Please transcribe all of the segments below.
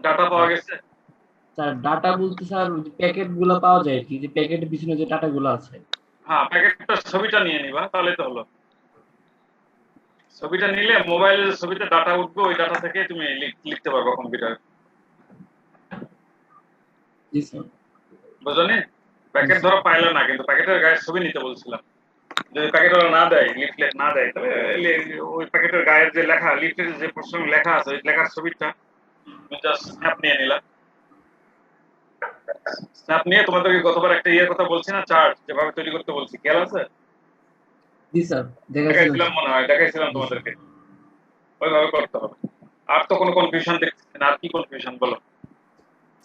Data পাওয়া গেছে? Sir data বলতে স্যার ওই যে প্যাকেট গুলা পাওয়া যায় কি, যে প্যাকেটের পিছনে যে ডাটা গুলো আছে। হ্যাঁ, প্যাকেটটার ছবিটা নিয়ে নিবা, তাহলে তো হলো। ছবিটা নিলে মোবাইলের ছবিতে ডাটা উঠবে, ওই ডাটা থেকে তুমি লিখতে পারবে কম্পিউটার। জি স্যার। বুঝলি? জি প্যাকেট স্যার। ধরো পাইলে না, কিন্তু প্যাকেটের গায়ের ছবি নিতে বলছিলাম। যদি প্যাকেট ওরা না দেয়, লিফলেট না দেয়, তাহলে ওই প্যাকেটের গায়ের যে লেখা, লিফলেটের যে পোর্শন লেখা আছে, ওই লেখার ছবিটা তুমি জাস্ট স্ন্যাপ নিয়ে নিলা। স্ন্যাপ নিয়ে তোমাদেরকে গতবার একটা ইয়ের কথা বলছি না, চার্ট যেভাবে তৈরি করতে বলছি, খেয়াল আছে? জি স্যার, দেখাচ্ছিলেন দেখাইছিলাম স্যার। মনে হয়, দেখাইছিলাম জি স্যার। তোমাদেরকে। ওইভাবে করতে হবে। আর তো কোনো কনফিউশন দেখছি না, আর কি কনফিউশন বলো?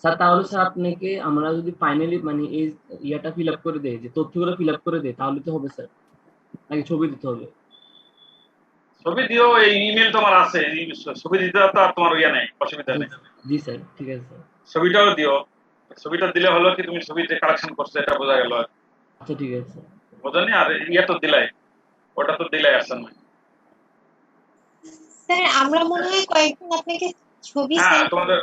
স্যার তাহলে স্যার আপনাকে আমরা যদি ফাইনালি মানে এই ইয়াটা ফিল আপ করে দেই, যে তথ্যগুলো ফিল আপ করে দেই, তাহলে তো হবে স্যার, নাকি ছবি দিতে হবে? ছবি দিও, এই ইমেল তোমার আছে, ছবি দিতে তো আর তোমার ইয়ে নেই, অসুবিধা জি নেই। জি স্যার, ঠিক আছে স্যার। ছবিটাও দিও। ছবিটা দিলে হলো কি, তুমি ছবি যে কালেকশন করছো এটা বোঝা গেল আর। আচ্ছা ঠিক আছে স্যার। বোঝানি? আর ইয়ে তো দিলাই, ওটা তো দিলাই আসছে না। স্যার আমরা মনে হয় কয়েকদিন আপনাকে ছবি হ্যাঁ, সেন্ড তোমাদের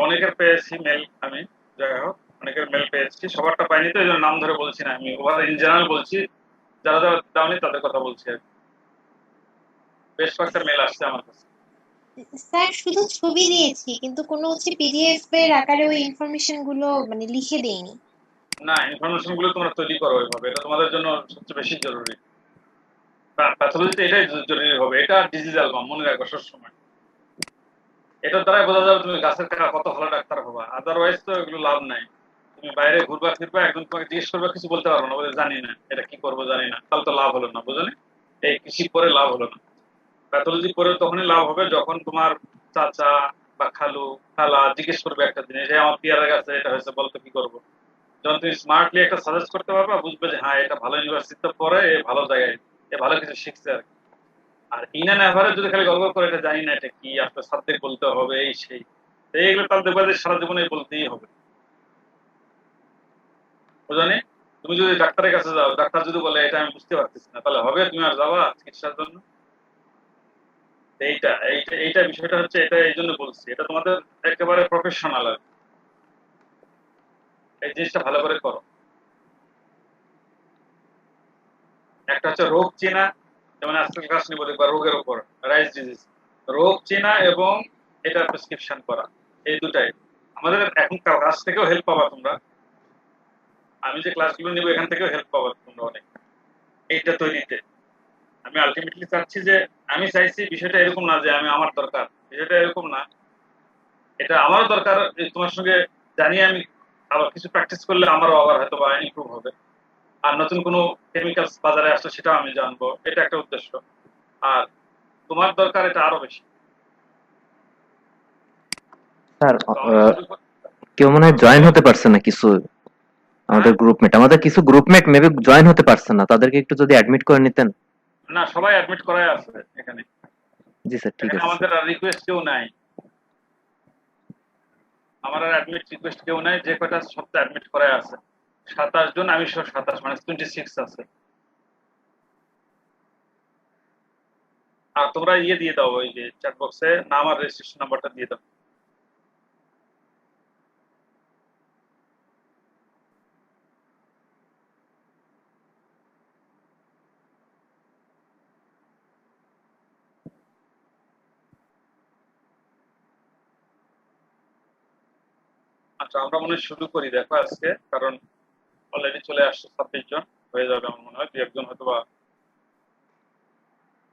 অনেকের পেয়েছি মেল আমি। যাই হোক, অনেকের মেল পেয়েছি, সবারটা পাইনি, তো এই জন্য নাম ধরে বলছি না, আমি ওভার ইন জেনারেল বলছি। যারা যারা দাওনি তাদের কথা বলছি আর কি। বেশ কয়েকটা মেল আসছে আমার কাছে। স্যার শুধু ছবি দিয়েছি, কিন্তু কোনো হচ্ছে পিডিএফ এর আকারে ওই ইনফরমেশন গুলো মানে লিখে দেইনি। না, ইনফরমেশন গুলো তোমরা তৈরি করো ওইভাবে, এটা তোমাদের জন্য সবচেয়ে বেশি জরুরি। প্যাথোলজিতে এটাই জরুরি হবে, এটা ডিজিটাল বা মনে রাখো সবসময়। এটার দ্বারাই বোঝা যাবে তুমি গাছের কত ভালো ডাক্তার হবা, আদারওয়াইজ তো এগুলো লাভ নাই। তুমি বাইরে ঘুরবা ফিরবা, একদম তোমাকে জিজ্ঞেস করবে, কিছু বলতে পারবো না, বলে জানি না এটা কি করবো, জানি না, তাহলে তো লাভ হলো না, বুঝলি? এই কৃষি করে লাভ হলো না। প্যাথোলজি করে তখনই লাভ হবে যখন তোমার চাচা বা খালু খালা জিজ্ঞেস করবে একটা জিনিস, এই আমার পিয়ারের কাছে এটা হয়েছে, বলতে কি করবো। যখন তুমি স্মার্টলি একটা সাজেস্ট করতে পারবা, বুঝবে যে হ্যাঁ এটা ভালো ইউনিভার্সিটিতে পড়ে, এ ভালো জায়গায়, এ ভালো কিছু শিখছে আর কি। আর ইন অ্যান্ড এভারেজ যদি খালি গল্প করে এটা জানি না এটা কি, আসলে সাবজেক্ট বলতে হবে এই সেই, তো এইগুলো তাহলে দেখবা যে সারা জীবনে বলতেই হবে। বুঝলি? তুমি যদি ডাক্তারের কাছে যাও, ডাক্তার যদি বলে এটা আমি বুঝতে পারতেছি না, তাহলে হবে? তুমি আর যাবা চিকিৎসার জন্য? এইটা এইটা এইটা বিষয়টা হচ্ছে, এটা এই জন্য বলছি, এটা তোমাদের একেবারে প্রফেশনাল আর কি। এই জিনিসটা ভালো করে করো। একটা হচ্ছে রোগ চেনা, যেমন আজকাল ক্লাস নিব দেখবা রোগের উপর, রাইস ডিজিজ, রোগ চেনা এবং এটা প্রেসক্রিপশন করা, এই দুটাই আমাদের এখন কাছ থেকেও হেল্প পাবা তোমরা। আমি যে ক্লাসগুলো নিব এখান থেকেও হেল্প পাবা তোমরা অনেক, এইটা তৈরিতে। আমি আলটিমেটলি চাচ্ছি যে, আমি চাইছি বিষয়টা এরকম না যে আমি আমার দরকার, বিষয়টা এরকম না, এটা আমারও দরকার। তোমার সঙ্গে জানিয়ে আমি আবার কিছু প্র্যাকটিস করলে আমারও আবার হয়তো বা ইমপ্রুভ হবে। আর নতুন কোনো কেমিক্যালস বাজারে আসলে সেটাও আমি জানবো, এটা একটা উদ্দেশ্য। আর তোমার দরকার এটা আরো বেশি। স্যার তো আমাদের শুরু কেউ মনে হয় জয়েন হতে পারছে না কিছু, হ্যাঁ, আমাদের কিছু গ্রুপমেট মেবি জয়েন হতে পারছে না, তাদেরকে একটু যদি অ্যাডমিট করে নিতেন। না সবাই অ্যাডমিট করাই আছে এখানে। জি স্যার, ঠিক এখানে আছে স্যার। আমাদের আর রিকোয়েস্ট কেউ নাই, আমার আর অ্যাডমিট রিকোয়েস্ট কেউ নাই, যে কয়টা সপ্তাহে অ্যাডমিট করাই আছে। 27 জন, আমি সহ 27, মানে 26 আছে। আর তোমরা ইয়ে দিয়ে দাও, ওই যে চ্যাট বক্সে নাম আর রেজিস্ট্রেশন নাম্বারটা দিয়ে দাও। আচ্ছা, আমরা মনে হয় শুরু করি দেখো আজকে, কারণ অলরেডি চলে আসছে 26 জন, হয়ে যাবে আমার মনে হয়, দু একজন হয়তো বা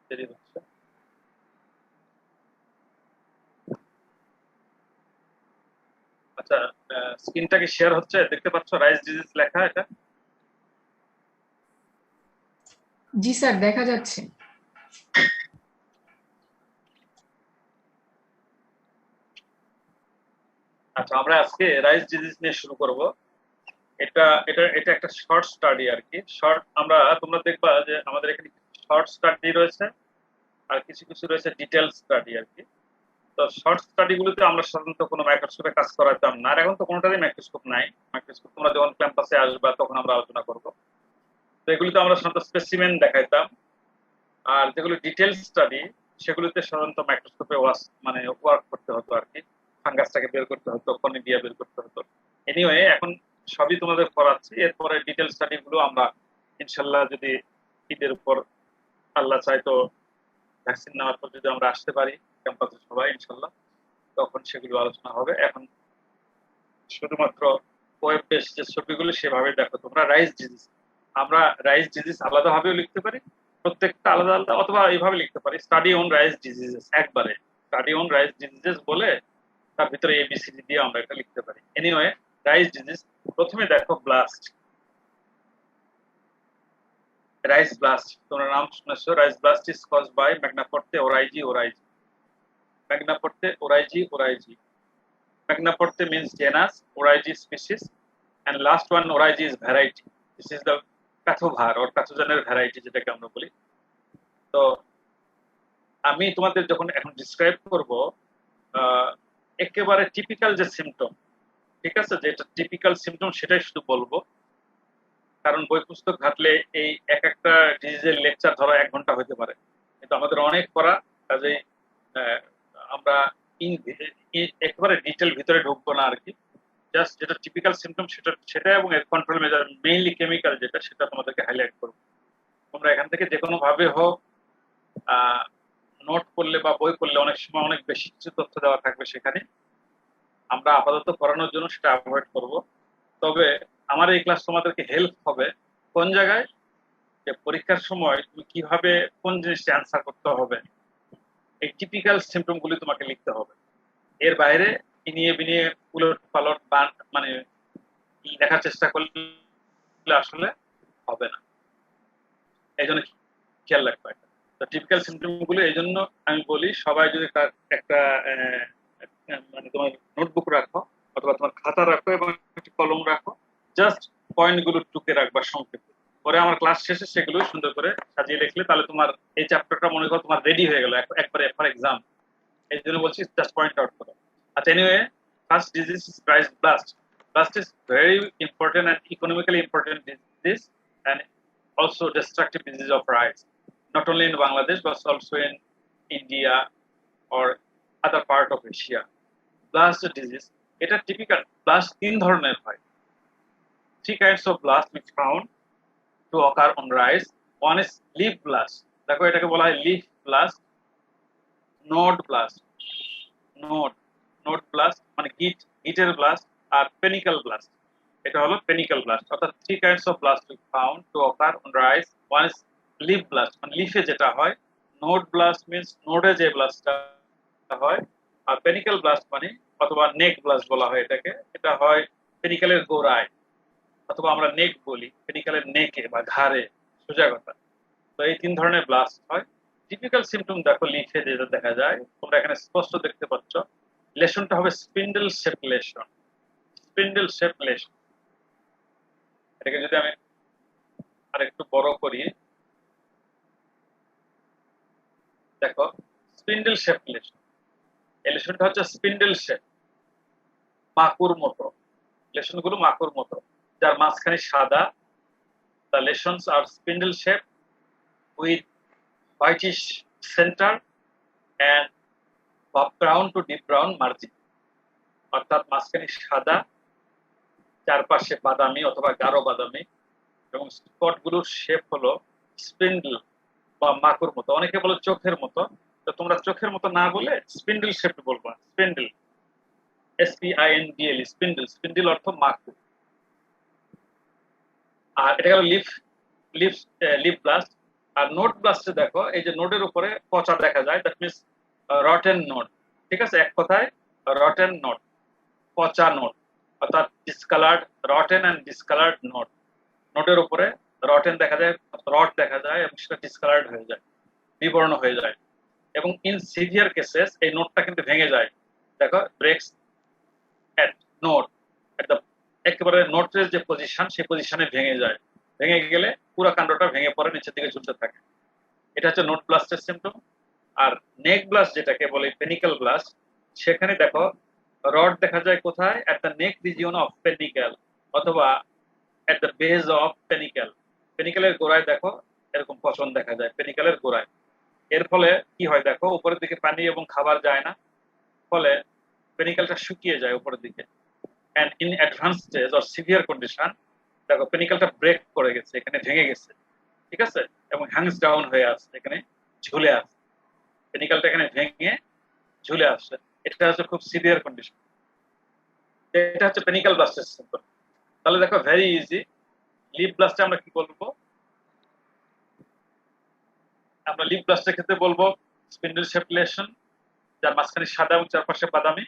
দেরি হচ্ছে। আচ্ছা, স্ক্রিনটা কি শেয়ার হচ্ছে, দেখতে পাচ্ছ রাইস ডিজিজ লেখা এটা? জি স্যার, দেখা যাচ্ছে। আচ্ছা, আমরা আজকে রাইস ডিজিজ নিয়ে শুরু করব। এটা এটা এটা একটা শর্ট স্টাডি আর কি, শর্ট। তোমরা দেখবা যে আমাদের এখানে শর্ট স্টাডি রয়েছে, আর কিছু কিছু রয়েছে ডিটেল স্টাডি আর কি। তো শর্ট স্টাডি গুলোতে আমরা সাধারণত কোনো মাইক্রোস্কোপে কাজ করাতাম না, আর এখন তো কোনোটারই মাইক্রোস্কোপ নাই। মাইক্রোস্কোপ তোমরা যখন ক্যাম্পাসে আসবা তখন আমরা আলোচনা করবো। তো এগুলিতে আমরা সাধারণত স্পেসিমেন দেখাইতাম। আর যেগুলো ডিটেল স্টাডি, সেগুলিতে সাধারণত মাইক্রোস্কোপে ওয়ার্ক করতে হতো আর কি, ফাঙ্গাস গাছটাকে বের করতে হতো, কর্নিডিয়া বের করতে হতো। এনিওয়ে এখন সবই তোমাদের করাচ্ছি, এরপরে ডিটেল স্টাডি গুলো আমরা ইনশাল্লাহ যদি ঈদের উপর আল্লাহ চাই তো ভ্যাকসিন নেওয়ার পর যদি আমরা আসতে পারি ক্যাম্পাসে সবাই ইনশাল্লাহ, তখন সেগুলো আলোচনা হবে। এখন শুধুমাত্র ওয়েব বেস যে ছবিগুলো সেভাবে দেখো তোমরা। রাইস ডিজিজ, আমরা রাইস ডিজিজ আলাদাভাবেও লিখতে পারি, প্রত্যেকটা আলাদা আলাদা, অথবা এইভাবে লিখতে পারি স্টাডি অন রাইস ডিজিজেস, একবারে স্টাডি অন রাইস ডিজিজেস বলে তার ভিতরে এবিসিডি দিয়ে আমরা এটা লিখতে পারি। এনিওয়ে রাইস ডিজিজ, প্রথমে দেখো ব্লাস্ট, রাইস ব্লাস্ট, তোমরা নাম শুনেছো। Rice blast is caused by Magnaporthe oryzae oryzae, Magnaporthe oryzae oryzae. Magnaporthe means genus, oryzae species, and last one oryzae is variety. This is the pathovar or প্যাথোজেনের variety যেটাকে আমরা বলি। তো আমি তোমাদের যখন এখন ডিসক্রাইব করব একেবারে টিপিক্যাল যে সিমটম, ঠিক আছে, যেটা টিপিক্যাল সিমটম সেটাই শুধু বলবো, কারণ বই পুস্তক ঘাটলে এই এক একটা ডিজিজের লেকচার ধরো 1 ঘন্টা হতে পারে, কিন্তু আমাদের অনেক পড়া, কাজেই আমরা একেবারে ডিটেল ভিতরে ঢুকবো না আর কি। জাস্ট যেটা টিপিক্যাল সিমটম সেটা এবং এর কন্ট্রোল মেজার, মেইনলি কেমিক্যাল যেটা, সেটা তোমাদেরকে হাইলাইট করবো। তোমরা এখান থেকে যে কোনো ভাবে হোক নোট করলে বা বই করলে অনেক সময় অনেক বেশি কিছু তথ্য দেওয়া থাকবে সেখানে, আমরা আপাতত পড়ানোর জন্য সেটা অ্যাভয়েড করব। তবে আমার এই ক্লাস তোমাদেরকে হেল্প হবে কোন জায়গায়, যে পরীক্ষার সময় তুমি কিভাবে কোন জিনিসটা অ্যান্সার করতে হবে, এই টিপিক্যাল সিমটম গুলি তোমাকে লিখতে হবে। এর বাইরে ইনিয়ে বিনিয়ে উলট পালট বা মানে লেখার চেষ্টা করলে আসলে হবে না, এই জন্য খেয়াল রাখবে। তো টিপিক্যাল সিমটম গুলো এই জন্য আমি বলি, সবাই যদি তার একটা মানে তোমার নোটবুক রাখো অথবা তোমার খাতা রাখো এবং একটি কলম রাখো, জাস্ট পয়েন্ট গুলো টুকে রাখবা সংক্ষেপে, পরে আমার ক্লাস শেষে সেগুলো সুন্দর করে সাজিয়ে লিখলে তাহলে তোমার এই চ্যাপ্টারটা মনে করো তোমার রেডি হয়ে গেল একবারে ফর এক্সাম। এই জন্য বলছি জাস্ট পয়েন্ট আউট করো। আচ্ছা, anyway first disease is rice blast. Blast is very important and economically important disease and also destructive disease of rice, not only in Bangladesh but also in India or other part of Asia. Blast disease, এটা typical blast 3 ধরনের হয়। 3 kinds of blast we found to occur on rice. One is leaf blast, দেখো এটাকে বলা হয় leaf blast, node blast, node blast মানে গিটের blast, আর panicle blast, এটা হলো পেনিক্যাল ব্লাস্ট। অর্থাৎ 3 kinds of blast we found to occur on rice. One is leaf blast, মানে লিফে যেটা হয়। নোড ব্লাস্ট মিন্স নোডে যে ব্লাস্টটা হয়। আর পেনিক্যাল ব্লাস্ট মানে অথবা নেক ব্লাস্ট বলা হয় এটাকে, এটা হয় পেনিক্যালের গোড়ায়, অথবা আমরা নেক বলি, পেনিক্যালের নেকে বা ঘাড়ে, সোজা কথা। তো এই 3 ধরনের ব্লাস্ট হয়। টিপিক্যাল সিমটম দেখো লিফে যেটা দেখা যায়, তোমরা এখানে স্পষ্ট দেখতে পাচ্ছ, লেশনটা হবে spindle shape lesion, spindle shape lesion. এটাকে যদি আমি আরেকটু বড় করি, দেখো স্পিন্ডল শেপ লেশন, এই লেশনটা হচ্ছে স্পিন্ডল শেপ, মাকুর মতো, লেশনগুলো মাকুর মতো, যার মাঝখানে সাদা। The lesions are spindle shaped with whitish center and brown to deep brown margin, অর্থাৎ মাঝখানে সাদা, চারপাশে বাদামি অথবা গাঢ় বাদামি, এবং স্পট গুলোর শেপ হলো স্পিন্ডল বা মাকুর মতো। অনেকে বলে চোখের মতো, তো তোমরা চোখের মতো না বলে স্পিন্ডল শেপ বলবা, স্পিন্ডল, SPINDL, স্পিন্ডল, স্পিন্ডল অর্থ মাকুর। আর এটা হলো লিফ ব্লাস্ট। আর নোড ব্লাস্টে দেখো এই যে নোডের উপরে পচা দেখা যায়, দ্যাট মিন্স রটেন নোড, ঠিক আছে, এক কথায় রটেন নোড, পচা নোড, অর্থাৎ ডিসকালার্ড, রটেন এন্ড ডিসকালার্ড নোড। নোডের উপরে রটেন দেখা যায়, রট দেখা যায়, এবং সেটা ডিসকালার্ড হয়ে যায়, বিবর্ণ হয়ে যায়, এবং ইন সিভিয়ার কেসেস এই নোডটা কিন্তু ভেঙে যায়। দেখো ব্রেকস এট নোড, একেবারে নোটের যে পজিশন সেই পজিশনে ভেঙে যায়, ভেঙে গেলে পুরো কাণ্ডটা ভেঙে পড়ে নিচের দিকে ঝুলতে থাকে। এটা হচ্ছে নোড ব্লাস্টের সিমটম। আর নেক ব্লাস্ট যেটাকে বলে পেনিক্যাল ব্লাস্ট, সেখানে দেখো রড দেখা যায় কোথায়, at the neck region of panicle অথবা at the base of panicle. পেনিক্যালের গোড়ায় দেখো এরকম পচন দেখা যায়, পেনিক্যালের গোড়ায়। এর ফলে কি হয় দেখো, উপরের দিকে পানি এবং খাবার যায় না, ফলে পেনিকেলটা শুকিয়ে যায় উপরের দিকে। And in advance stage or severe condition দেখো পেনিকেলটা ব্রেক করে গেছে, এখানে ভেঙে গেছে, ঠিক আছে, এবং হ্যাংস ডাউন হয়ে আছে, এখানে ঝুলে আছে, পেনিকেলটা এখানে ভেঙে ঝুলে আসছে। এটা হচ্ছে খুব সিভিয়ার কন্ডিশন। এটা হচ্ছে পেনিকেল ব্লাস্টের সিম্পটম। তাহলে দেখো ভেরি ইজি, লিপ ব্লাস্টে আমরা কি বলবো? আমরা লিপ ব্লাস্টের ক্ষেত্রে বলবো স্পিন্ডল সেপলেশন, যার মাঝখানে সাদা এবং চারপাশে বাদামি।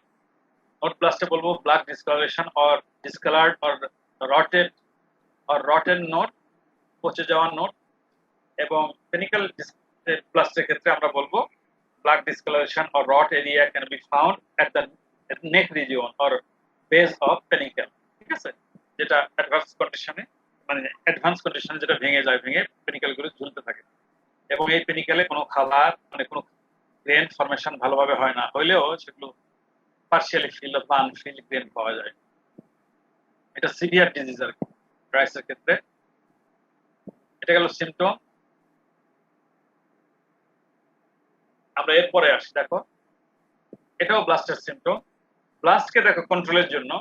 নোট ব্লাস্টে বলবো black discoloration or discoloured or rotted or rotten node, পচে যাওয়া নোট। এবং পেনিকেল ব্লাস্টের ক্ষেত্রে আমরা বলবো black discoloration or rot area can be found at the neck region or base of panicle, ঠিক আছে, যেটা অ্যাডভান্স কন্ডিশনে মানে অ্যাডভান্স কন্ডিশনে যেটা ভেঙে যায়, ভেঙে পেনিকেল গুলো ঝুলতে থাকে। এবং এই পেনিকেলে কোনো খাবার মানে কোনো গ্রেন ফরমেশন ভালোভাবে হয় না, হইলেও সেগুলো পার্শিয়ালি ফিল্ড বা আনফিল্ড গ্রেন পাওয়া যায়। এটা সিভিয়ার ডিজিজ আর কি রাইসের ক্ষেত্রে। এটা গেল সিমটম। আমরা এরপরে আসি, দেখো এটাও ব্লাস্টের সিমটম। ব্লাস্টকে দেখো কন্ট্রোলের জন্য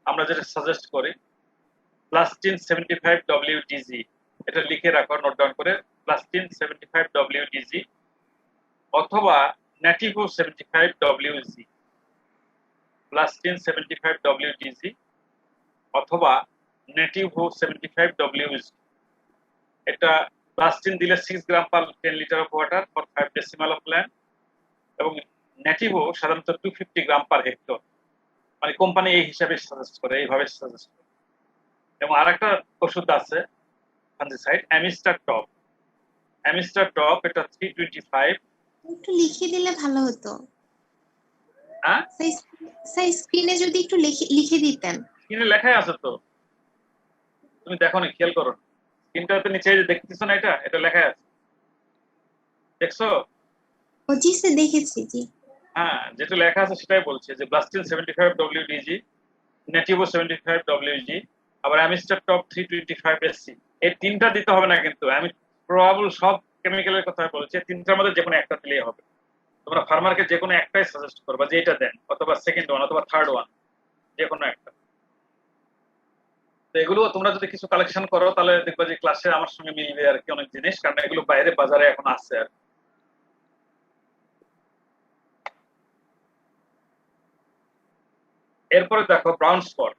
আমরা যেটা সাজেস্ট করি প্লাস্টিন 75 WDG, এটা লিখে রাখো, নোট ডাউন করে, প্লাস্টিন 75 WDG অথবা নেটিভো 75 WG, প্লাস্টিন 75 WDG অথবা নেটিভো 75 WG। এটা প্লাস্টিন দিলে 6 গ্রাম পার 10 litre of water for 5 decimal of land, এবং নেটিভো সাধারণত 250 গ্রাম পার হেক্টর, মানে কোম্পানি এই হিসাবে সাজেস্ট করে, এইভাবে সাজেস্ট করে। এবং আরেকটা ওষুধ আছে fungicide Amistar top, Amistar top, এটা 325। একটু লিখে দিলে ভালো হতো হ্যাঁ, স্যার, স্ক্রিনে যদি একটু লিখে দিতেন। স্ক্রিনে লেখাই আছে তো, তুমি দেখো না, খেয়াল করো, স্ক্রিনটাতে নিচে যে দেখতেছো না, এটা লেখাই আছে, দেখছো? ও জি স্যার, দেখেছি, জি। হ্যাঁ, যেটা লেখা আছে সেটাই বলছে যে ব্লাস্টিন 75 WDG, নেটিভো 75 WG, আবার অ্যামিস্টার টপ 325 SC। এই তিনটা দিতে হবে না, কিন্তু আমি প্রবাবল সব কেমিক্যালের কথা বলছি, তিনটার মধ্যে যে কোনো একটা দিলেই হবে। তোমরা ফার্মারকে যে কোনো একটাই সাজেস্ট করবা যে এটা দেন, অথবা সেকেন্ড ওয়ান অথবা থার্ড ওয়ান, যে কোনো একটা। তো এগুলো তোমরা যদি কিছু কালেকশন করো তাহলে দেখবা যে ক্লাসে আমার সঙ্গে মিলবে আর কি অনেক জিনিস, কারণ এগুলো বাইরে বাজারে এখন আছে আর। এরপরে দেখো ব্রাউন স্পট।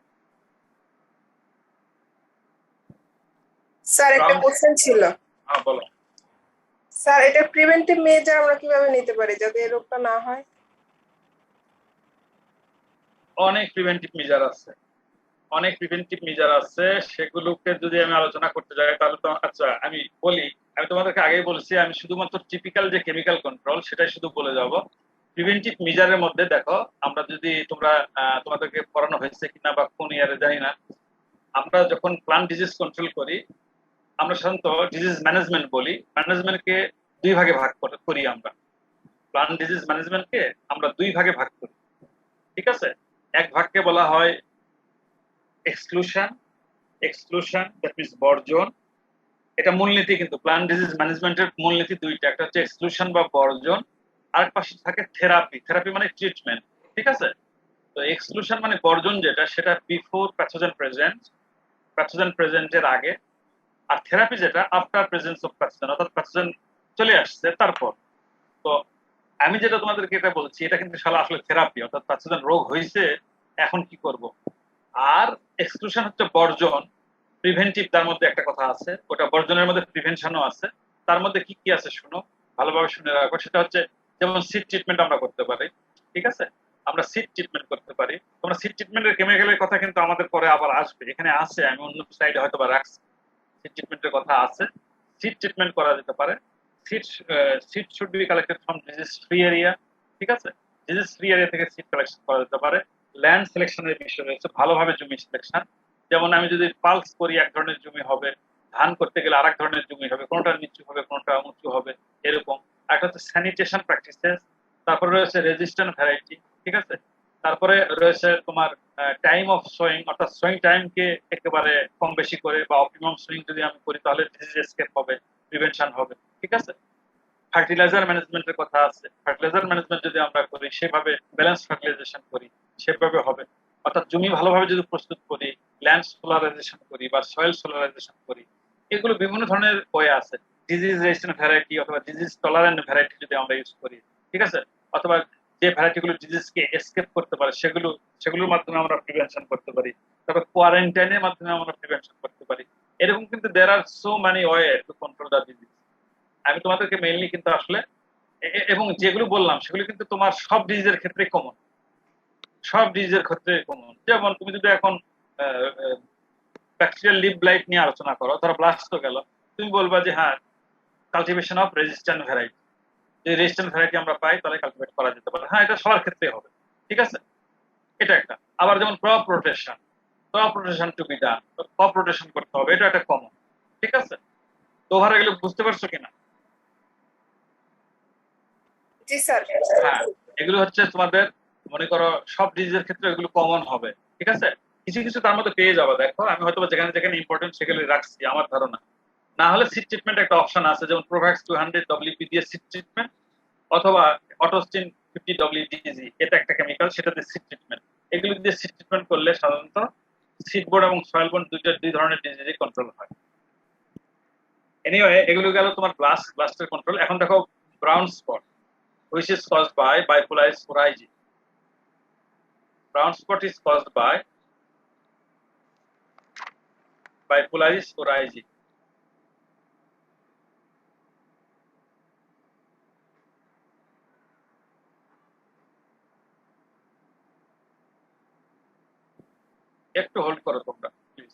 স্যার একটা কোশ্চেন ছিল। হ্যাঁ বলো। স্যার এটা প্রিভেন্টিভ মেজার আমরা কিভাবে নিতে পারি যাতে এই রোগটা না হয়? অনেক প্রিভেন্টিভ মেজার আছে, অনেক প্রিভেন্টিভ মেজার আছে, সেগুলোকে যদি আমি আলোচনা করতে যাই তাহলে তো আচ্ছা আমি বলি, আমি তোমাদেরকে আগেই বলেছি আমি শুধুমাত্র টিপিক্যাল যে কেমিক্যাল কন্ট্রোল সেটাই শুধু বলে যাব। প্রিভেন্টিভ মেজারের মধ্যে দেখো, আমরা যদি তোমরা তোমাদেরকে পড়ানো হয়েছে কিনা বা কোন ইয়ারে জানি না, আমরা যখন প্লান্ট ডিজিজ কন্ট্রোল করি আমরা সাধারণত ডিজিজ ম্যানেজমেন্ট বলি, ম্যানেজমেন্টকে দুই ভাগে ভাগ করি আমরা। প্লান্ট ডিজিজ ম্যানেজমেন্টকে আমরা দুই ভাগে ভাগ করি, ঠিক আছে। এক ভাগকে বলা হয় এক্সক্লুশন, এক্সক্লুশন দ্যাট মিন্স বর্জন। এটা মূলনীতি, কিন্তু প্লান্ট ডিজিজ ম্যানেজমেন্টের মূলনীতি দুইটা, একটা হচ্ছে এক্সক্লুশন বা বর্জন, আর পাশে থাকে থেরাপি, থেরাপি মানে ট্রিটমেন্ট, ঠিক আছে। তো এক্সক্লুশন মানে বর্জন যেটা, সেটা বিফোর প্যাথোজেন প্রেজেন্ট, প্যাথোজেন প্রেজেন্টের আগে, আর থেরাপি যেটা আফটার প্রেজেন্স অফ প্যাথোজেন, অর্থাৎ প্যাথোজেন চলে আসছে তারপর। তো আমি যেটা তোমাদেরকে এটা বলছি এটা কিন্তু আসলে থেরাপি, অর্থাৎ প্যাথোজেন রোগ হয়েছে এখন কি করব। আর এক্সক্লুশন হচ্ছে বর্জন, প্রিভেন্টিভ, তার মধ্যে একটা কথা আছে, ওটা বর্জনের মধ্যে প্রিভেনশনও আছে। তার মধ্যে কি কি আছে শুনো, ভালোভাবে শুনে রাখো। সেটা হচ্ছে যেমন সিড ট্রিটমেন্ট আমরা করতে পারি, ঠিক আছে, আমরা সিড ট্রিটমেন্ট করতে পারি। তোমরা সিড ট্রিটমেন্টের কেমিক্যালের কথা কিন্তু আমাদের পরে আবার আসবে, এখানে আছে, আমি অন্য স্লাইডে হয়তো বা রাখছি, সিড ট্রিটমেন্টের কথা আছে। সিড ট্রিটমেন্ট করা যেতে পারে। Seed should be collected from disease free area, ঠিক আছে, ডিজিজ ফ্রি এরিয়া থেকে সিড কালেকশন করা যেতে পারে। ল্যান্ড সিলেকশনের বিষয় রয়েছে, ভালোভাবে জমি সিলেকশন, যেমন আমি যদি পালস করি এক ধরনের জমি হবে, ধান করতে গেলে আরেক ধরনের জমি হবে, কোনটা নিচু হবে কোনটা উঁচু হবে, এরকম। একটা হচ্ছে স্যানিটেশন প্র্যাকটিসেস, তারপরে রয়েছে রেজিস্ট্যান্ট ভ্যারাইটি, ঠিক আছে, তারপরে রয়েছে তোমার টাইম অফ সোয়িং, অর্থাৎ সোয়িং টাইমকে একেবারে কম বেশি করে বা অপটিমাম সোয়িং যদি আমি করি তাহলে ডিজিজ এসকেপ হবে, প্রিভেনশন হবে, ঠিক আছে। ফার্টিলাইজার ম্যানেজমেন্টের কথা আছে। ফার্টিলাইজার ম্যানেজমেন্ট যদি আমরা করি, সেভাবে ব্যালেন্স ফার্টিলাইজেশন করি, সেভাবে হবে। অর্থাৎ জমি ভালোভাবে যদি প্রস্তুত করি, ল্যান্ড সোলারাইজেশন করি বা সয়েল সোলারাইজেশন করি, এগুলো বিভিন্ন ধরনের ওয়ে আছে। ডিজিজ রেজিস্ট্যান্ট ভ্যারাইটি অথবা ডিজিজ টলারেন্ট ভ্যারাইটি যদি আমরা ইউজ করি, ঠিক আছে, অথবা যে ভ্যারাইটিগুলো ডিজিজকে এসকেপ করতে পারে সেগুলোর মাধ্যমে আমরা প্রিভেনশন করতে পারি। তারপর কোয়ারেন্টাইনের মাধ্যমে আমরা প্রিভেনশন করতে পারি। এরকম কিন্তু there are so many way to control the disease. আমি তোমাদেরকে মেইনলি কিন্তু আসলে এবং যেগুলো বললাম সেগুলো কিন্তু তোমার সব ডিজিজের ক্ষেত্রে কমন, সব ডিজিজের ক্ষেত্রে কমন। যেমন তুমি যদি এখন ব্যাকটেরিয়াল লিভ ব্লাইট নিয়ে আলোচনা করো, ধরো ব্লাস্ট তো গেল, তুমি বলবা যে হ্যাঁ কালটিভেশন অফ রেজিস্ট্যান্ট ভ্যারাইটি, যে রেজিস্ট্যান্ট ভ্যারাইটি আমরা পাই তাহলে কালটিভেট করা যেতে পারে। হ্যাঁ, এটা সবার ক্ষেত্রেই হবে, ঠিক আছে, এটা একটা। আবার যেমন crop rotation to be done, crop rotation করতে হবে, এটা একটা কমন, ঠিক আছে। তো ওভারে গেলে বুঝতে পারছো কিনা? জি স্যার। হ্যাঁ, এগুলো হচ্ছে তোমাদের মনে করো সব ডিজিজের ক্ষেত্রে এগুলো কমন হবে, ঠিক আছে। কিছু কিছু তার মধ্যে পেয়ে যাবে, দেখো আমি হয়তো যেখানে যেখানে ইম্পর্টেন্ট সেগুলো রাখছি আমার ধারণা। না হলে সিড ট্রিটমেন্ট একটা অপশন আছে, যেমন প্রোভ্যাক্স 200 ডব্লিউপি দিয়ে সিড ট্রিটমেন্ট, অথবা অটোস্টিন 50 ডব্লিউডিজি, এটা একটা কেমিক্যাল, সেটাতে সিড ট্রিটমেন্ট। এগুলো দিয়ে সিড ট্রিটমেন্ট করলে সাধারণত সিড বোর্ড এবং সয়েল বোর্ড দুই ধরনের ডিজিজই কন্ট্রোল হয়। এনিওয়ে, এগুলো গেল তোমার ব্লাস্টের কন্ট্রোল। এখন দেখো brown spot which is caused by bipolaris sporigy. Brown spot is caused by bipolaris sporigy. একটু হোল্ড করো তোমরা প্লিজ।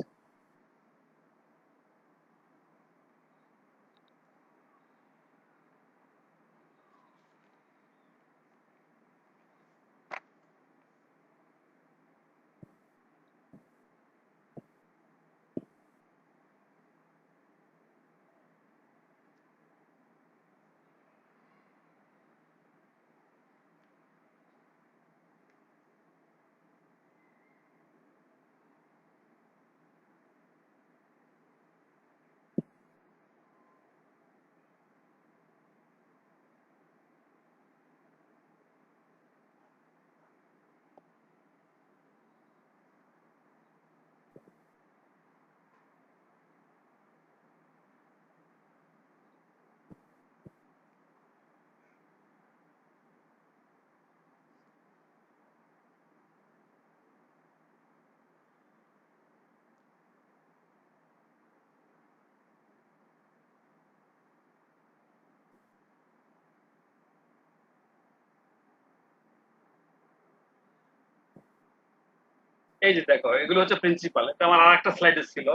এই যে দেখো, এগুলো হচ্ছে প্রিন্সিপাল। এটা আমার আরেকটা স্লাইডে ছিল।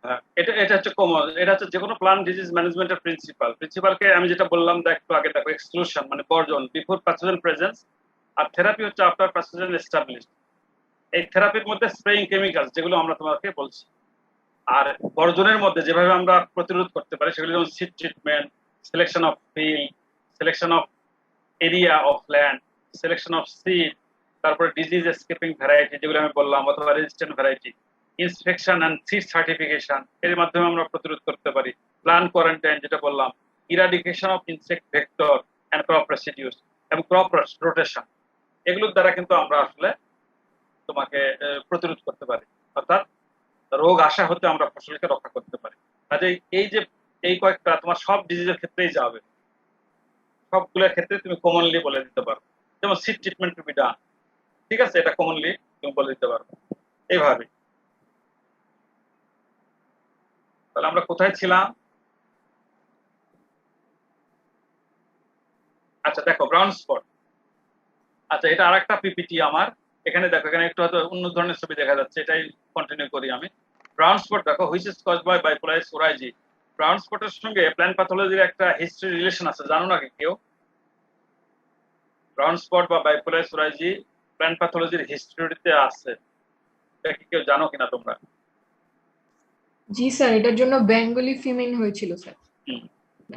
হ্যাঁ, এটা হচ্ছে কমন, এটা হচ্ছে যে কোনো প্লান্ট ডিজিজ ম্যানেজমেন্টের প্রিন্সিপালকে আমি যেটা বললাম একটু আগে, দেখো এক্সক্লুশন মানে বর্জন, বিফোর প্যাথোজেন প্রেজেন্স, আর থেরাপি হচ্ছে আফটার প্যাথোজেন এস্টাবলিশড। এই থেরাপির মধ্যে স্প্রেইং কেমিক্যালস যেগুলো আমরা তোমাকে বলছি, আর বর্জনের মধ্যে যেভাবে আমরা প্রতিরোধ করতে পারি সেগুলো যেমন seed treatment, selection of field, selection of area of land, selection of seed, তারপরে ডিজিজ এসকেপিং ভ্যারাইটি যেগুলো আমি বললাম, অথবা resistant variety, inspection and seed certification, এর মাধ্যমে আমরা প্রতিরোধ করতে পারি। প্লান্ট কোয়ারেন্টাইন যেটা বললাম, eradication of insect vector and crop residues, এবং ক্রপ রোটেশন, এগুলোর দ্বারা কিন্তু আমরা আসলে তোমাকে প্রতিরোধ করতে পারি, অর্থাৎ রোগ আসা হতে আমরা ফসলকে রক্ষা করতে পারি। কাজে এই যে এই কয়েকটা তোমার সব ডিজিজের ক্ষেত্রেই যাবে, সবগুলোর ক্ষেত্রে তুমি কমনলি বলে দিতে পারো। যেমন সিড ট্রিটমেন্ট টু বি ডান, ঠিক আছে, এটা কমনলি তুমি বলে দিতে পারো এইভাবে। তাহলে আমরা কোথায় ছিলাম? আচ্ছা দেখো ব্রাউন স্পট। আচ্ছা, এটা আরেকটা পিপিটি আমার। এখানে দেখো, এখানে একটু হয়তো অন্য ধরনের ছবি দেখা যাচ্ছে, এটাই কন্টিনিউ করি আমি। ব্রাউন স্পট দেখো, which is caused by Bipolaris oryzae. Brown স্পটের সঙ্গে প্ল্যান্ট প্যাথোলজির একটা হিস্ট্রি রিলেশন আছে, জানো নাকি কেউ? ব্রাউন স্পট বা বাইপোলারিস স্পোরাইজি প্ল্যান্ট প্যাথোলজির হিস্ট্রিতে আছে, এটা কি কেউ জানো কিনা তোমরা? জি স্যার, এটার জন্য বেঙ্গলি ফিমেন হয়েছিল স্যার হুম।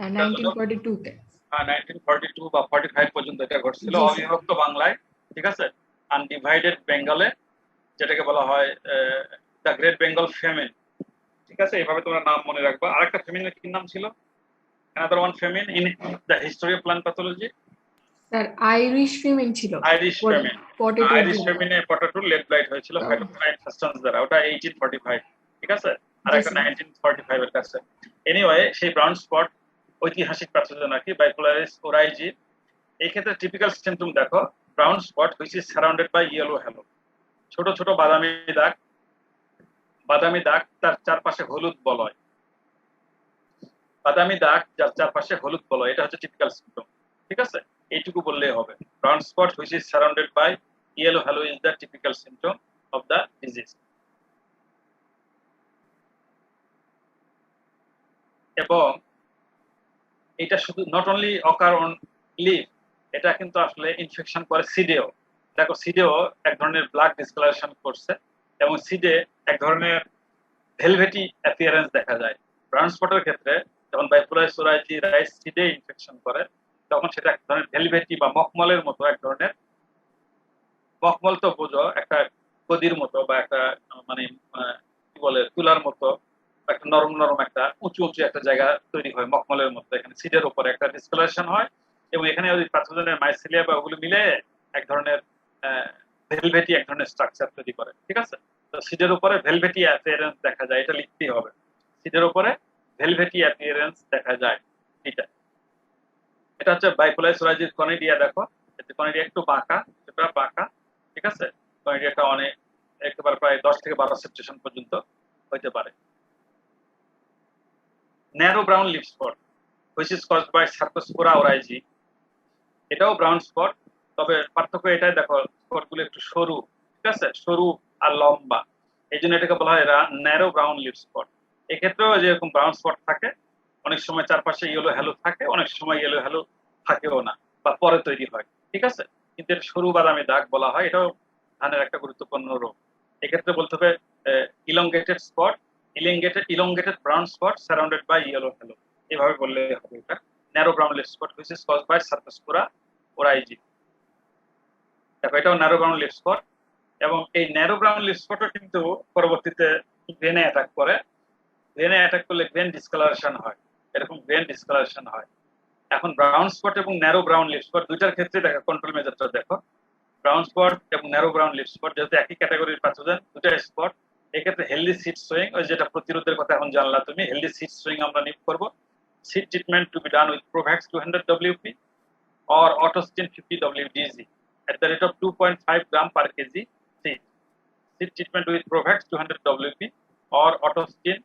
1942 তে। 1942 বা 45 পর্যন্ত এটা ঘটছিল, জি, স্যার। অবিভক্ত বাংলায়, ঠিক আছে, আনডিভাইডেড বেঙ্গলে, যেটাকে বলা হয় দ্য গ্রেট বেঙ্গল ফেমিন, ঠিক আছে, এইভাবে তোমরা নাম মনে রাখবা। আরেকটা ফেমিনের কি নাম ছিল? another one famine in the history of plant pathology? Sir Irish famine ছিল Irish famine. পটেটো আইরিশ ফেমিনে পটেটো লেড ব্লাইট হয়েছিল ফাইটোপ্থরা ইনফেস্টনস দ্বারা, ওটা 1845, ঠিক আছে, আর জি, একটা স্যার। 1945 এর কাছে। এনিওয়ে সেই ব্রাউন স্পট ঐতিহাসিক প্যাথোজেন আর কি, বাইপোলারিস ওরাইজি। এই ক্ষেত্রে টিপিক্যাল সিম্পটম দেখো, brown spot which is surrounded by yellow halo, ছোট ছোট বাদামি দাগ, বাদামি দাগ তার চারপাশে হলুদ বলয়, বাদামি দাগ যার চারপাশে হলুদ বলয়, এটা হচ্ছে টিপিক্যাল সিম্পটম, ঠিক আছে, এইটুকু বললেই হবে। Brown spot which is surrounded by yellow halo is the typical symptom of the disease. এবং এটা শুধু not only occur on leaf, এটা কিন্তু আসলে ইনফেকশন করে সিডেও। দেখো সিডেও এক ধরনের ব্লাড ডিসকালারেশন করছে এবং সিডে এক ধরনের ভেলভেটি অ্যাপিয়ারেন্স দেখা যায়। ব্রাউন স্পটের ক্ষেত্রে যখন বাইপোলারিস ওরাইজি সিডে ইনফেকশন করে তখন সেটা এক ধরনের ভেলভেটি বা মখমলের মতো, এক ধরনের মখমল তো বোঝো, একটা গদির মতো বা একটা মানে কি বলে তুলার মতো, একটা নরম নরম একটা উঁচু উঁচু একটা জায়গা তৈরি হয় মখমলের মতো, এখানে সিডের উপরে একটা ডিসকালারেশন হয় এবং এখানে ওই প্যাথোজেনের মাইসেলিয়া বা ওগুলো মিলে এক ধরনের ভেলভেটি এক ধরনের স্ট্রাকচার তৈরি করে, ঠিক আছে। তো সিডের উপরে ভেলভেটি অ্যাপিয়ারেন্স দেখা যায়, এটা লিখতেই হবে, সিডের উপরে ভেলভেটি অ্যাপিয়ারেন্স দেখা যায়। এটা হচ্ছে বাইপোলারিস ওরাইজির কনিডিয়া। দেখো কনিডিয়া একটু বাঁকা, সেটা বাঁকা, ঠিক আছে, কনিডিয়াটা অনেক একেবারে প্রায় 10 থেকে 12 সেপটেশন পর্যন্ত হইতে পারে। Narrow brown leaf spot which is caused by Cercospora oryzae, এটাও ব্রাউন স্পট, তবে পার্থক্য এটাই, দেখো স্পটগুলো একটু সরু, ঠিক আছে, সরু আর লম্বা, এই জন্য এটাকে বলা হয় ন্যারো ব্রাউন লিফ স্পট। এক্ষেত্রেও যেরকম ব্রাউন স্পট থাকে, অনেক সময় চারপাশে ইয়েলো হ্যালো থাকে, অনেক সময় ইয়েলো হ্যালো থাকেও না বা পরে তৈরি হয়, ঠিক আছে, কিন্তু এটা সরু বাদামি দাগ বলা হয়, এটাও ধানের একটা গুরুত্বপূর্ণ রোগ। এক্ষেত্রে বলতে হবে elongated spot, elongated brown spot surrounded by yellow halo, এভাবে বললে হবে। এটা narrow brown leaf spot which is caused by Cercospora oryzae. দেখো এটাও ন্যারো ব্রাউন লিফ স্পট এবং এই ন্যারো ব্রাউন লিফ স্পটও কিন্তু পরবর্তীতে ভেনে অ্যাটাক করে, ভেনে অ্যাটাক করলে ভেন ডিসকালারেশন হয়, এরকম ভেন ডিসকালারেশন হয়। এখন ব্রাউন স্পট এবং ন্যারো ব্রাউন লিফ স্পট দুইটার ক্ষেত্রে দেখো কন্ট্রোল মেজারটা দেখো, ব্রাউন স্পট এবং ন্যারো ব্রাউন লিফ স্পট যেহেতু একই ক্যাটাগরির প্যাথোজেন, দুটা স্পট, এক্ষেত্রে হেলদি সিড সোয়িং, ওই যেটা প্রতিরোধের কথা এখন জানলা তুমি, হেলদি সিড সোয়িং আমরা নিয়োগ করব। Seed treatment to be done with Provax 200 WP or Autostin 50 WDG at the rate of 2.5 gram per kg seed. Seed treatment with Provax 200 WP or Autostin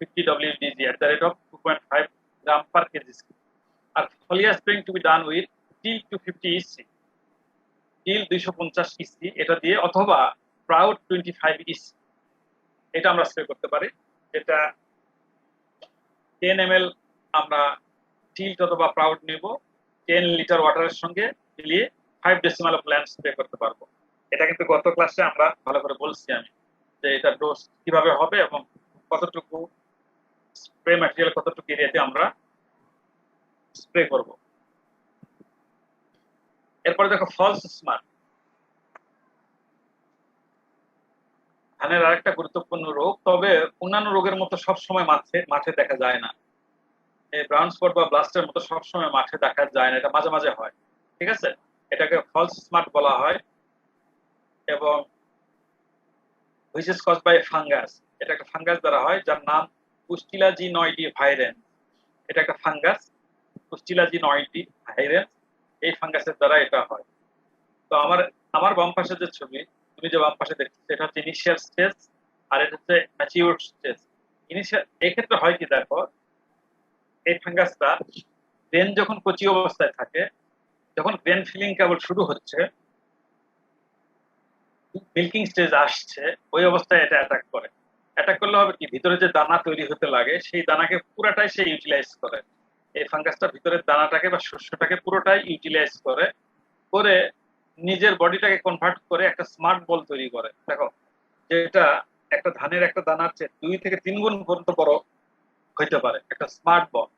50 WDG at the rate of 2.5 gram per kg seed. And foliar spraying to be done with TIL 250 EC, TIL 250 EC, এটা দিয়ে অথবা Proud 25 EC, এটা আমরা spray করতে পারি। এটা 10 ml আমরা TIL অথবা Proud নেব, 10 লিটার ওয়াটারের সঙ্গে মিলিয়ে 5 ডেসিমাল অফ ল্যাম্প স্প্রে করতে পারবো। এটা কিন্তু গত ক্লাসে আমরা ভালো করে বলছি আমি, যে এটা ডোজ কিভাবে হবে এবং কতটুকু স্প্রে ম্যাটেরিয়াল কতটুকু এরিয়াতে আমরা স্প্রে করব। এরপরে দেখো ফলস স্মার্ট, ধানের আরেকটা গুরুত্বপূর্ণ রোগ, তবে অন্যান্য রোগের মতো সবসময় মাঠে দেখা যায় না। এই ব্রাউন স্পট বা ব্লাস্টের মতো সবসময় মাঠে দেখা যায় না, এটা মাঝে মাঝে হয়, ঠিক আছে, এটাকে ফলস স্মার্ট বলা হয়। এবং which is caused by fungus, এটা একটা ফাঙ্গাস দ্বারা হয় যার নাম পুস্টিলাজিনয়েডি ভাইরেন্স, এটা একটা ফাঙ্গাস পুস্টিলাজিনয়েডি ভাইরেন্স, এই ফাঙ্গাসের দ্বারা এটা হয়। তো আমার বাম পাশে যে ছবি, তুমি যে বাম পাশে দেখছো, এটা হচ্ছে ইনিশিয়াল স্টেজ আর এটা হচ্ছে ম্যাচিউর স্টেজ। ইনিশিয়াল এক্ষেত্রে হয় কি দেখো, এই ফাঙ্গাসটা গ্রেন যখন কচি অবস্থায় থাকে, যখন গ্রেন ফিলিং কেবল শুরু হচ্ছে, মিল্কিং স্টেজ আসছে, ওই অবস্থায় এটা অ্যাটাক করে। অ্যাটাক করলে হবে কি, ভিতরে যে দানা তৈরি হতে লাগে সেই দানাকে পুরোটাই সে ইউটিলাইজ করে। এই ফাঙ্গাসটা ভিতরের দানাটাকে বা শস্যটাকে পুরোটাই ইউটিলাইজ করে করে নিজের বডিটাকে কনভার্ট করে একটা স্মার্ট বল তৈরি করে। দেখো যেটা একটা ধানের একটা দানার চেয়ে 2 থেকে 3 গুণ পর্যন্ত বড় হইতে পারে, একটা স্মার্ট বল,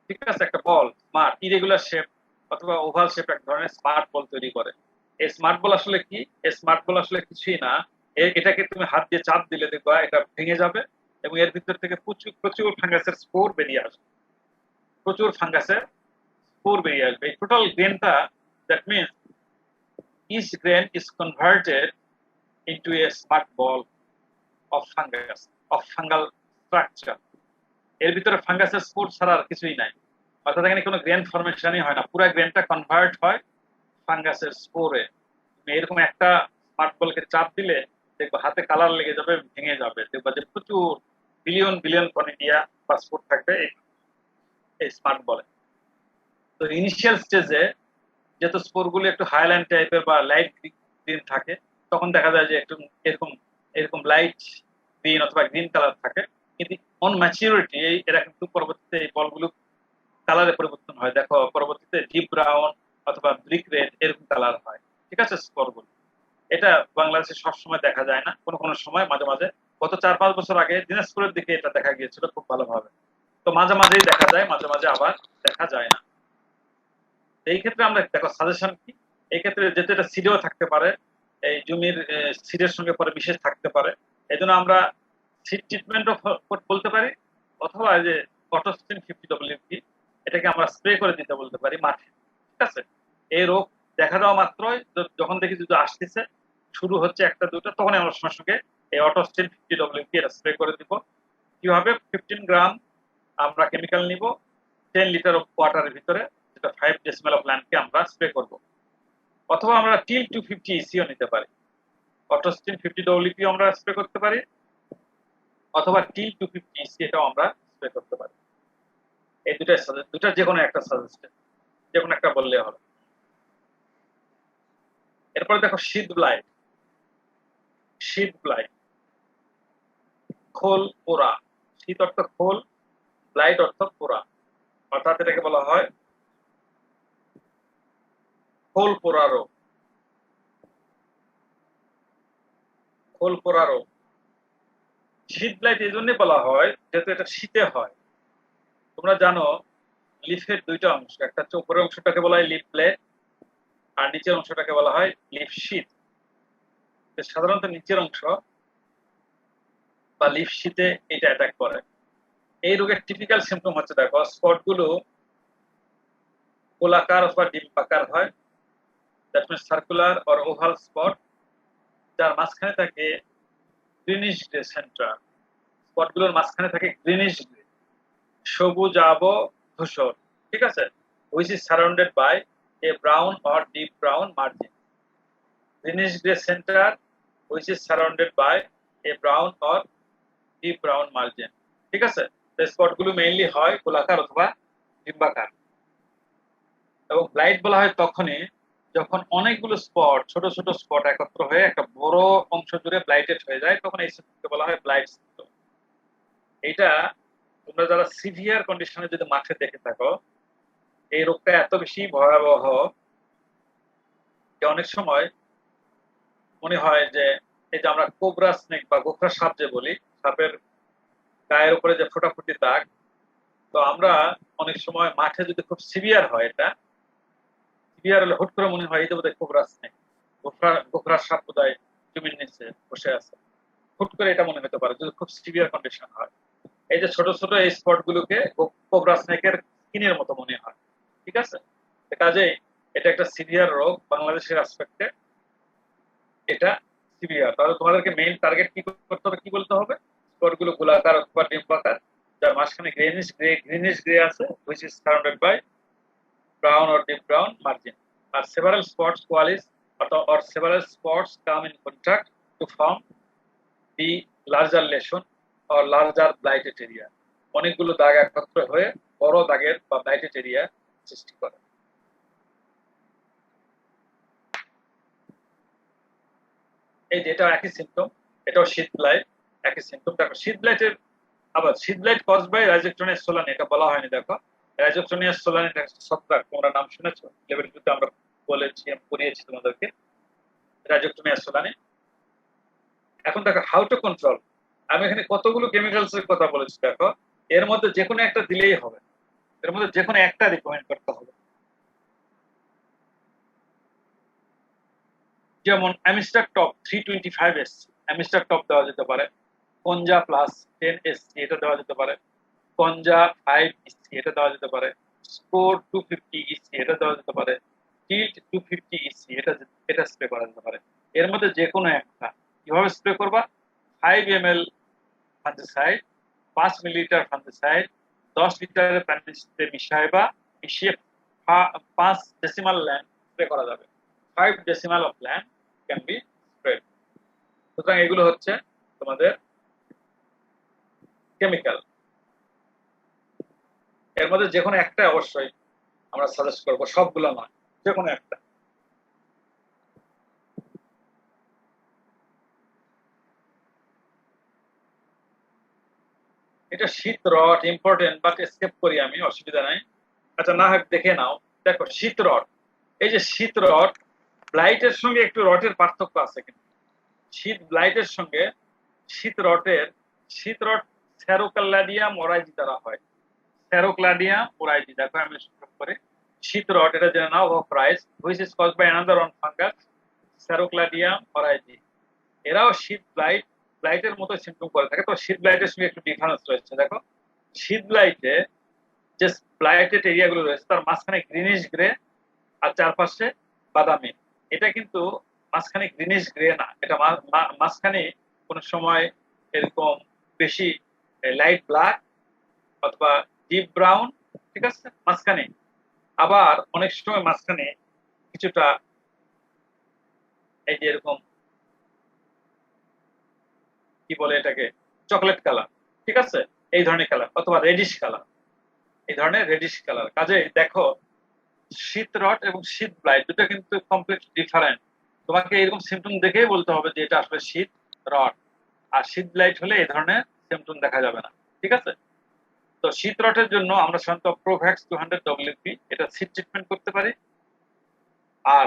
ঠিক আছে, একটা বল স্মার্ট ইরেগুলার শেপ অথবা ওভাল শেপ এক ধরনের স্মার্ট বল তৈরি করে। এই স্মার্ট বল আসলে কি, এই স্মার্ট বল আসলে কিছুই না, এটাকে তুমি হাত দিয়ে চাপ দিলে দেখবা এটা ভেঙে যাবে এবং এর ভিতর থেকে প্রচুর ফাঙ্গাসের স্পোর বেরিয়ে আসবে। প্রচুর ফাঙ্গাসের স্পোর বেরিয়ে আসবে। এই টোটাল গ্রেনটা, that means each grain is converted into a smart ball of fungus, of fungal structure. এর ভিতরে ফাঙ্গাসের স্পোর ছাড়া আর কিছুই নাই, অর্থাৎ এখানে কোনো গ্রেন ফরমেশনই হয় না, পুরো গ্রেনটা কনভার্ট হয় ফাঙ্গাসের স্পোরে। এরকম একটা স্মার্ট বলকে চাপ দিলে দেখবো হাতে কালার লেগে যাবে, ভেঙে যাবে, দেখবা যে প্রচুর বিলিয়ন বিলিয়ন কনিডিয়া বা স্পোর থাকবে এই স্মার্ট বলে। তো ইনিশিয়াল স্টেজে যেহেতু স্পোর গুলো একটু হাইল্যান্ড টাইপের বা লাইট গ্রিন থাকে, তখন দেখা যায় যে একটু এরকম এরকম লাইট গ্রিন অথবা গ্রিন কালার থাকে, কিন্তু অন ম্যাচিউরিটি এরা কিন্তু পরবর্তীতে এই বলগুলো কালারে পরিবর্তন হয়। দেখো পরবর্তীতে ডিপ ব্রাউন অথবা ব্রিক রেড এরকম কালার হয়, ঠিক আছে স্পোর গুলো। এটা বাংলাদেশে সবসময় দেখা যায় না, কোনো কোনো সময় মাঝে মাঝে। গত 4-5 বছর আগে দিনাজপুরের দিকে এটা দেখা গিয়েছিল খুব ভালোভাবে। তো মাঝে মাঝেই দেখা যায়, মাঝে মাঝে আবার দেখা যায় না। এই ক্ষেত্রে আমরা দেখো সাজেশন কি, এই ক্ষেত্রে যেহেতু এটা সিডেও থাকতে পারে, এই জমির সিডের সঙ্গে পরে বিশেষ থাকতে পারে, এই জন্য আমরা সিড ট্রিটমেন্টও বলতে পারি, অথবা যে অটোস্টিন 50WP এটাকে আমরা স্প্রে করে দিতে বলতে পারি মাঠে, ঠিক আছে। এই রোগ দেখা দেওয়া মাত্রই যখন দেখি যদি আসতেছে, শুরু হচ্ছে একটা দুটো, তখন আমরা সঙ্গে সঙ্গে এই অটোস্টিন 50WP এটা স্প্রে করে দিব। কিভাবে? 15 গ্রাম আমরা কেমিক্যাল নিব 10 লিটার অফ ওয়াটারের ভিতরে, যেটা 5 ডেসিমেল অফ ল্যান্ডকে আমরা স্প্রে করব। অথবা আমরা টিল 250 ইসিও নিতে পারি, অটোস্টিন 50WP আমরা স্প্রে করতে পারি, অথবা টিল 250 ইসি এটাও আমরা স্প্রে করতে পারি। এই দুটা যে কোনো একটা সাজেস্টেড, যে কোনো একটা বললে হবে। এরপরে দেখো শীত ব্লাইট। শীত ব্লাইট, খোল পোড়া। শীত অর্থ খোল, ব্লাইট অর্থ পোড়া, অর্থাৎ এটাকে বলা হয় খোল পোড়া রোগ। খোল পোড়া রোগ, শীত ব্লাইট এই জন্যই বলা হয় যেহেতু এটা শীতে হয়। তোমরা জানো লিফের দুইটা অংশ, একটা হচ্ছে উপরের অংশটাকে বলা হয় লিফ ব্লেড, আর নিচের অংশটাকে বলা হয় লিফ শীত। সাধারণত নিচের অংশ বা লিফ শীতে এটা অ্যাটাক করে। এই রোগের টিপিক্যাল সিমটম হচ্ছে দেখো স্পট গুলো গোলাকার অথবা ডিম্বাকার হয়, that means circular or oval spot, যার মাঝখানে থাকে গ্রিনিশ গ্রে সেন্টার। স্পট গুলোর মাঝখানে থাকে গ্রিনিশ গ্রে, সবুজাভ ধূসর, ঠিক আছে, which is surrounded by a brown or deep brown margin. Greenish gray center which is surrounded by a brown or deep brown margin, ঠিক আছে। এই স্পট গুলো মেইনলি হয় গোলাকার অথবা ডিম্বাকার। এবং ব্লাইট বলা হয় তখনই যখন অনেকগুলো স্পট, ছোট ছোট স্পট একত্র হয়ে একটা বড় অংশ জুড়ে ব্লাইটেড হয়ে যায়, তখন এই সিমটমকে বলা হয় ব্লাইট সিমটম। এটা তোমরা যারা সিভিয়ার কন্ডিশনে যদি মাঠে দেখে থাকো, এই রোগটা এত বেশি ভয়াবহ যে অনেক সময় মনে হয় যে এই যে আমরা কোবরা স্নেক বা গোখরা সাপ যে বলি, সাপের গায়ের উপরে যে ফোটাফুটি দাগ, তো আমরা অনেক সময় মাঠে যদি খুব সিভিয়ার হয়, এটা সিভিয়ার হলে হুট করে মনে হয় এই যে বোধহয় কোবরা স্নেক, গোখরা সাপ বোধহয় জমির নিচে বসে আছে, হুট করে এটা মনে হতে পারে যদি খুব সিভিয়ার কন্ডিশন হয়। এই যে ছোট ছোট এই স্পট গুলোকে কোবরা স্নেকের স্কিনের মতো মনে হয়, ঠিক আছে। কাজেই এটা একটা সিভিয়ার রোগ বাংলাদেশের অ্যাসপেক্টে, এটা সিভিয়ার। তাহলে তোমাদেরকে মেইন টার্গেট কি করতে হবে, কি বলতে হবে? স্পটগুলো গোলাকার অথবা ডিম্বাকার, যার মাঝখানে গ্রিনিশ গ্রে আছে, which is surrounded by brown or deep brown margin, আর several spots coalesce or several spots come in contact to form the larger lesion or larger blighted area. অনেকগুলো দাগ একত্র হয়ে বড় দাগের বা ব্লাইটেড এরিয়া সৃষ্টি করে। এই যে এটা একই সিমটম, এটাও শীত ব্লাইট, একই সিমটম। দেখো শীত ব্লাইটের আবার শীত ব্লাইট কজ বাই রাইজোক্টোনিয়াস সোলানি, এটা বলা হয়নি। দেখো রাইজোক্টোনিয়াস সোলানি ছত্রাক, তোমরা নাম শুনেছো, লেভেল 2 তে আমরা বলেছি, আমি পড়িয়েছি তোমাদেরকে রাইজোক্টোনিয়াস সোলানি। এখন দেখো হাউ টু কন্ট্রোল, আমি এখানে কতগুলো কেমিক্যালস এর কথা বলেছি, দেখো এর মধ্যে যে কোনো একটা দিলেই হবে, এর মধ্যে যে কোনো একটা রিকমেন্ড করতে হবে। যেমন Amistar top 325 SC, Amistar top দেওয়া যেতে পারে। কনজা প্লাস 10 SC এটা দেওয়া যেতে পারে। কনজা 5 ইসি এটা দেওয়া যেতে পারে, স্কোর 250 ইসি এটা দেওয়া যেতে পারে, টিল্ট 250 ইসি এটা স্প্রে করা যেতে পারে। এর মধ্যে যে কোনো একটা কিভাবে স্প্রে করবা, 5 ml ফাঞ্জিসাইড, 5 মিলিলিটার ফাঞ্জিসাইড 10 লিটারের পানিতে মিশিয়ে 5 ডেসিমাল ল্যাম্প স্প্রে করা যাবে। 5 decimal of lamp can be spread. সুতরাং এগুলো হচ্ছে তোমাদের কেমিক্যাল। এর মধ্যে যে কোনো একটা অবশ্যই আমরা সাজেস্ট করবো, সবগুলো নয়, যে কোনো একটা। এটা শীত রড ইম্পর্টেন্ট, বাট স্কেপ করি আমি, অসুবিধা নাই। আচ্ছা না হয় দেখে নাও। দেখো শীত রড, এই যে শীত রড ব্লাইটের সঙ্গে একটু রডের পার্থক্য আছে কিন্তু। শীত ব্লাইটের সঙ্গে শীত রড স্যারোক্লাডিয়াম ওরাইজি দ্বারা হয়। স্যারোক্লাডিয়াম ওরাইজি, দেখো আমি সংক্ষেপ করে শীত রড এটা জেনে নাও, of rice which is caused by another one fungus Sarocladium oryzae. এরাও শীত ব্লাইটের মতো সিম্পটম করে থাকে। তো শীত ব্লাইটের সঙ্গে একটু ডিফারেন্স রয়েছে। দেখো শীত ব্লাইটে যে ব্লাইটেড এরিয়াগুলো রয়েছে তার মাঝখানে গ্রিনিশ গ্রে আর চারপাশে বাদামি। এটা কিন্তু মাঝখানে গ্রিনিশ গ্রে না, এটা মাঝখানে কোন সময় এরকম বেশি লাইট ব্ল্যাক অথবা ডিপ ব্রাউন, ঠিক আছে, মাঝখানে। আবার অনেক সময় মাঝখানে কিছুটা এই যে এরকম কি বলে এটাকে, চকলেট কালার, ঠিক আছে, এই ধরনের কালার, অথবা রেডিশ কালার, এই ধরনের রেডিশ কালার। কাজে দেখো শীত রড এবং শীত ব্লাইট দুটো কিন্তু কমপ্লিটলি ডিফারেন্ট। তোমাকে এরকম সিমটম দেখেই বলতে হবে যে এটা আসলে শীত রড, আর শীত ব্লাইট হলে এই ধরনের সিমটম দেখা যাবে না, ঠিক আছে। তো শীত রডের জন্য আমরা সাধারণত প্রোভ্যাক্স 200 WP এটা শীত ট্রিটমেন্ট করতে পারি, আর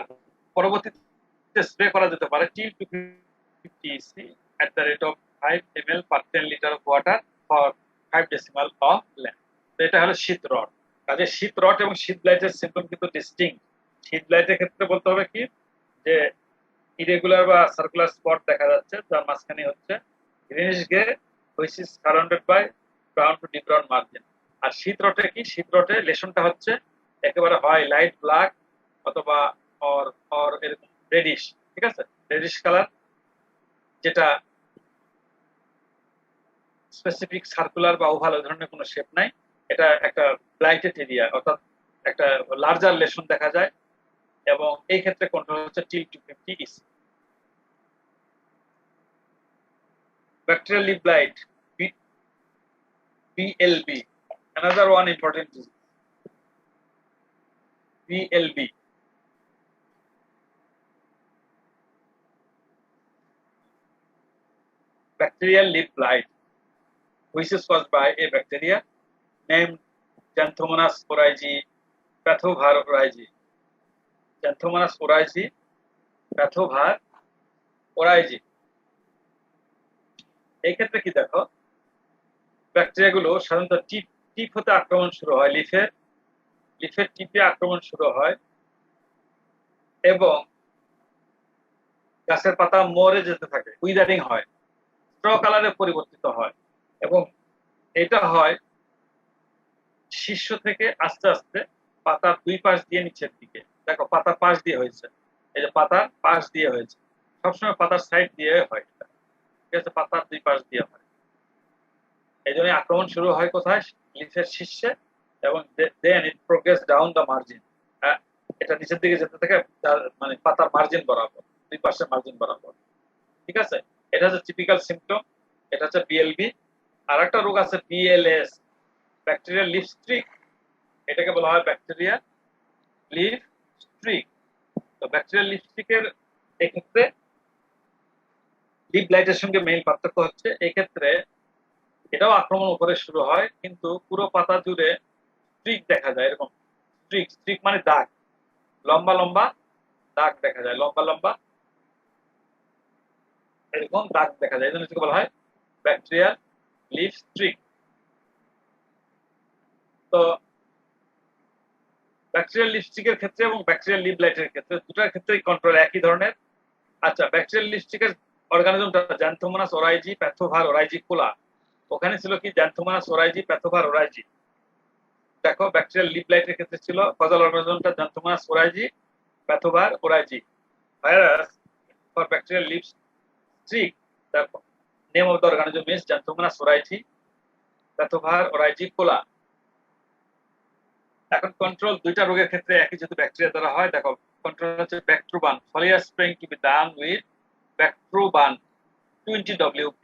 পরবর্তীতে স্প্রে করা যেতে পারে till 250 EC at the rate of 5 ml per 10 liter of water for 5 decimal of length। তো এটা হলো শীত রড। কাজে শীত রড এবং শীত ব্লাইটের সিম্পটম কিন্তু ডিস্টিংক্ট। শীত ব্লাইটের ক্ষেত্রে বলতে হবে কি যে ইরেগুলার বা সার্কুলার স্পট দেখা যাচ্ছে, যার মাঝখানে হচ্ছে greenish grey which is surrounded by brown to deep brown margin. আর শীত রডে কি, শীত রডে লেশনটা হচ্ছে একেবারে হয় লাইট ব্ল্যাক অথবা অর এরকম রেডিশ, ঠিক আছে, রেডিশ কালার, যেটা স্পেসিফিক সার্কুলার বা ওভাল ওই ধরনের কোনো শেপ নাই। এটা একটা ব্লাইটেড এরিয়া, অর্থাৎ একটা লার্জার লেশন দেখা যায়, এবং এই ক্ষেত্রে কন্ট্রোল হচ্ছে till 250 EC। Bacterial leaf blight BLB, another one important disease, BLB। Bacterial lip blight, which is caused by a bacteria named Xanthomonas oryzae pathovar oryzae। Xanthomonas oryzae pathovar oryzae। এই ক্ষেত্রে কি দেখো, ব্যাকটেরিয়া গুলো সাধারণত টিপ হতে আক্রমণ শুরু হয়, লিফের টিপে আক্রমণ শুরু হয়, এবং গাছের পাতা মরে যেতে থাকে, উইদারিং হয়, স্ট্র কালারে পরিবর্তিত হয়, এবং এটা হয় শীর্ষ থেকে আস্তে আস্তে পাতার দুই পাশ দিয়ে নিচের দিকে। দেখো পাতার পাশ দিয়ে হয়েছে, এই যে পাতার পাশ দিয়ে হয়েছে, সবসময় পাতার সাইড দিয়ে হয়, ঠিক আছে, পাতার দুই পাশ দিয়ে হয়। এই জন্য আক্রমণ শুরু হয় কোথায়, লিফের শীর্ষে, এবং দেন ইট প্রোগ্রেস ডাউন দ্য মার্জিন। এটা নিচের দিকে যেতে থাকে, মানে পাতার মার্জিন বরাবর, দুই পাশের মার্জিন বরাবর, ঠিক আছে। এটা হচ্ছে টিপিক্যাল সিমটম, এটা হচ্ছে BLB। আর একটা রোগ আছে BLS, ব্যাকটেরিয়াল লিফ স্ট্রিক, এটাকে বলা হয় ব্যাকটেরিয়াল লিফ স্ট্রিক। তো ব্যাকটেরিয়াল লিফ স্ট্রিকের এক্ষেত্রে লিপ ব্লাইটের সঙ্গে মেইন পার্থক্য হচ্ছে এই ক্ষেত্রে এটাও আক্রমণ উপরে শুরু হয়, কিন্তু পুরো পাতা জুড়ে স্ট্রিক দেখা যায়, এরকম স্ট্রিক মানে দাগ, লম্বা লম্বা দাগ দেখা যায়, লম্বা লম্বা এরকম দাগ দেখা যায়, এই জন্য বলা হয় ব্যাকটেরিয়াল লিফ স্ট্রিক। তো ব্যাকটেরিয়াল লিপ স্ট্রিকের ক্ষেত্রে এবং ব্যাকটেরিয়াল লিপ ব্লাইটের ক্ষেত্রে দুটার ক্ষেত্রেই কন্ট্রোল একই ধরনের। আচ্ছা, bacterial lip স্ট্রিকের অর্গানিজমটা Xanthomonas oryzae pathovar ওরাইজি কোলা, ওখানে ছিল কি জ্যান্থোমোনাস ওরাইজি, প্যাথোভার ওরাইজি। দেখো ব্যাকটেরিয়াল লিপ লাইটের ক্ষেত্রে ছিল কজাল অর্গানিজমটা Xanthomonas oryzae, pathovar oryzae. Virus for bacterial leaf streak, দেখো name of the organism is Xanthomonas oryzae, pathovar oryzicola. এখন কন্ট্রোল দুইটা রোগের ক্ষেত্রে একই যেহেতু ব্যাকটেরিয়া দ্বারা হয়, দেখো কন্ট্রোল হচ্ছে ব্যাকট্রোবান, foliar spraying to be done with ব্যাকট্রোবান 20 WP।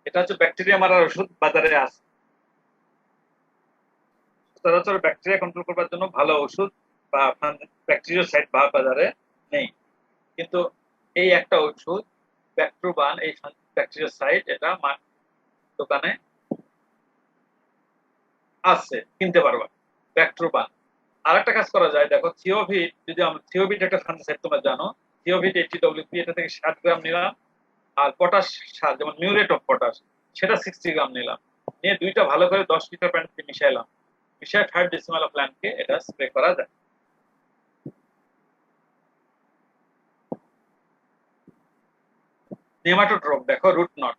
এটা হচ্ছে ব্যাকটেরিয়া মারার ওষুধ, বাজারে আছে। সচরাচর ব্যাকটেরিয়া কন্ট্রোল করার জন্য ভালো ওষুধ বা ব্যাকটেরিয়াসাইড বাজারে নেই, কিন্তু এই একটা ওষুধ ব্যাকট্রোবান, এই ব্যাকটেরিয়াসাইড, এটা দোকানে আছে, কিনতে পারবা ব্যাকট্রোবান। আর একটা কাজ করা যায়, দেখো থিওভিট, যদি আমরা থিওভিট একটা ফাঙ্গিসাইড তোমরা জানো, থিওভিট 80 WP, এটা থেকে 60 গ্রাম নিলাম। আর পটাশ সার যেমন মিউরেট অফ পটাশ, সেটা 60 গ্রাম নিলাম, নিয়ে দুইটা ভালো করে 10 লিটার পানিতে মিশাইলাম, মিশায় 5 ডেসিমাল অফ প্ল্যান্টকে এটা স্প্রে করা যায়। নেমাটোড রোগ, দেখো root knot,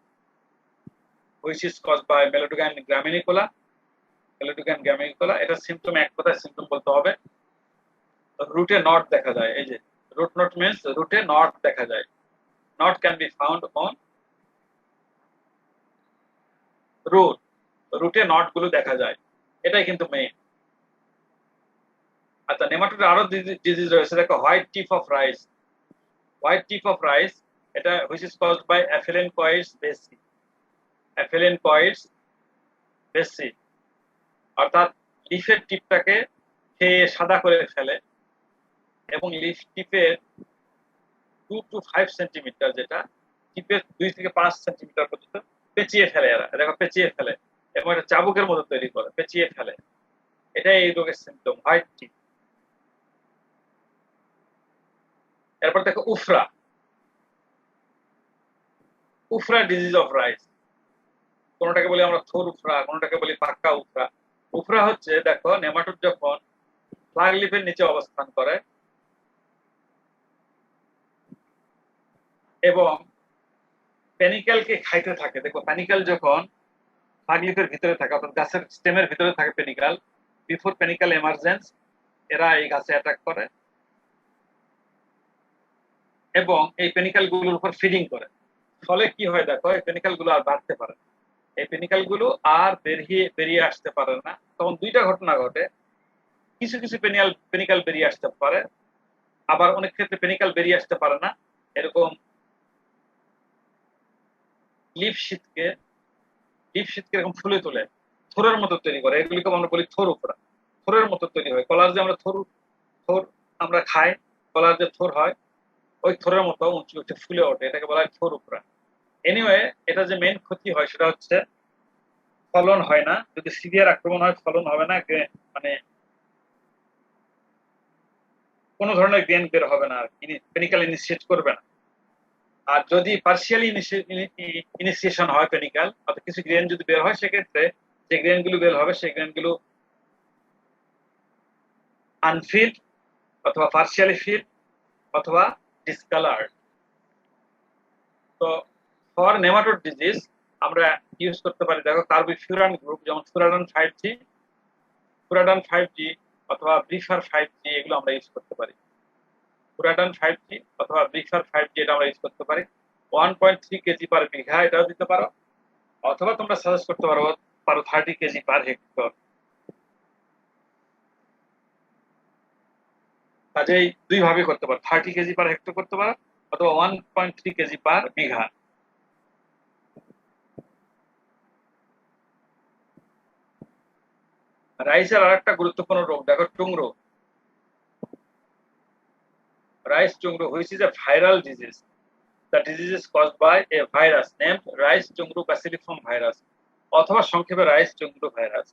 which is caused by Melodogon graminicola, Melodogon graminicola। এটা সিম্পটম, এক কথায় সিম্পটম বলতে হবে, রুটে নট দেখা যায়। এই যে রুট নট মিন্স রুটে নট দেখা যায়, knot can be found on root, রুটে নট গুলো দেখা যায়, এটাই কিন্তু মেইন। আচ্ছা, নেমাটোডের আরো ডিজিজ রয়েছে, দেখো white tip of rice, white tip of rice, এটা which is caused by Aphelencoides bacci, Aphelencoides bacci, অর্থাৎ লিফের টিপটাকে খেয়ে সাদা করে ফেলে, এবং লিফ টিপের 2 to 5 সেন্টিমিটার, যেটা টিপের 2 থেকে 5 সেন্টিমিটার পর্যন্ত পেঁচিয়ে ফেলে এরা, দেখো পেঁচিয়ে ফেলে, এবং এটা চাবুকের মতো তৈরি করে, পেঁচিয়ে ফেলে, এটাই এই রোগের সিম্পটম, হোয়াইট টিপ। এরপর দেখো উফরা, উফরা ডিজিজ অফ রাইস, কোনটাকে বলি আমরা থোর উফরা, কোনটাকে বলি পাক্কা উফরা। উফরা হচ্ছে, দেখো নেমাটোড যখন ফ্লাগ লিফের নিচে অবস্থান করে এবং পেনিক্যালকে খাইতে থাকে, দেখো পেনিক্যাল যখন ফ্লাগ লিফের ভিতরে থাকে, অর্থাৎ গাছের স্টেমের ভিতরে থাকে পেনিক্যাল, বিফোর পেনিক্যাল এমার্জেন্স এরা এই গাছে অ্যাটাক করে এবং এই পেনিক্যাল গুলোর উপর ফিডিং করে। ফলে কি হয়, দেখো এই পেনিক্যাল গুলো আর বাড়তে পারে, এই পেনিক্যাল গুলো আর বেরিয়ে আসতে পারে না। তখন দুইটা ঘটনা ঘটে, কিছু কিছু পেনিক্যাল বেরিয়ে আসতে পারে, আবার অনেক ক্ষেত্রে পেনিক্যাল বেরিয়ে আসতে পারে না। এরকম লিফ শীতকে এরকম ফুলে তোলে, থোরের মতো তৈরি করে, এগুলিকে আমরা বলি থোর উপরা, থোরের মতো তৈরি হয়। কলার যে আমরা থোর আমরা খাই, কলার যে থোর হয়, ওই থোরের মতো উঁচু উঁচু ফুলে ওঠে, এটাকে বলা হয় থোর উপরা। এনিওয়ে, এটা যে মেইন ক্ষতি হয় সেটা হচ্ছে ফলন হয় না, যদি সিভিয়ার আক্রমণ হয় ফলন হবে না, মানে কোনো ধরনের গ্রেন বের হবে না, পেনিক্যাল ইনিশিয়েট করবে না। আর যদি পার্সিয়ালি ইনিশিয়েশন হয় পেনিক্যাল, অর্থাৎ কিছু গ্রেন যদি বের হয়, সেক্ষেত্রে যে গ্রেন গুলো বের হবে সেই গ্রেন গুলো আনফিল্ড অথবা পার্সিয়ালি ফিল্ড অথবা ডিসকালার্ড। তো ফর নেমাটোড ডিজিজ আমরা ইউজ করতে পারি, দেখো কার্বিফিউরান গ্রুপ, যেমন ফুরাডান 5G অথবা ব্রিফার 5G, এগুলো আমরা ইউজ করতে পারি। ফুরাডান 5G অথবা ব্রিফার 5G এটা আমরা ইউজ করতে পারি। 1.3 কেজি পার বিঘা এটাও দিতে পারো, অথবা তোমরা সাজেস্ট করতে পারো 30 কেজি পার হেক্টর। কাজেই দুই ভাবে করতে পারো, 30 কেজি পার হেক্টর করতে পারো, অথবা 1.3 কেজি পার বিঘা। রাইসের আর একটা গুরুত্বপূর্ণ রোগ, দেখো tungro, rice tungro, which is a viral disease. The disease is caused by a virus named rice chungru bacilliform virus, অথবা সংক্ষেপে রাইস চুংরু ভাইরাস,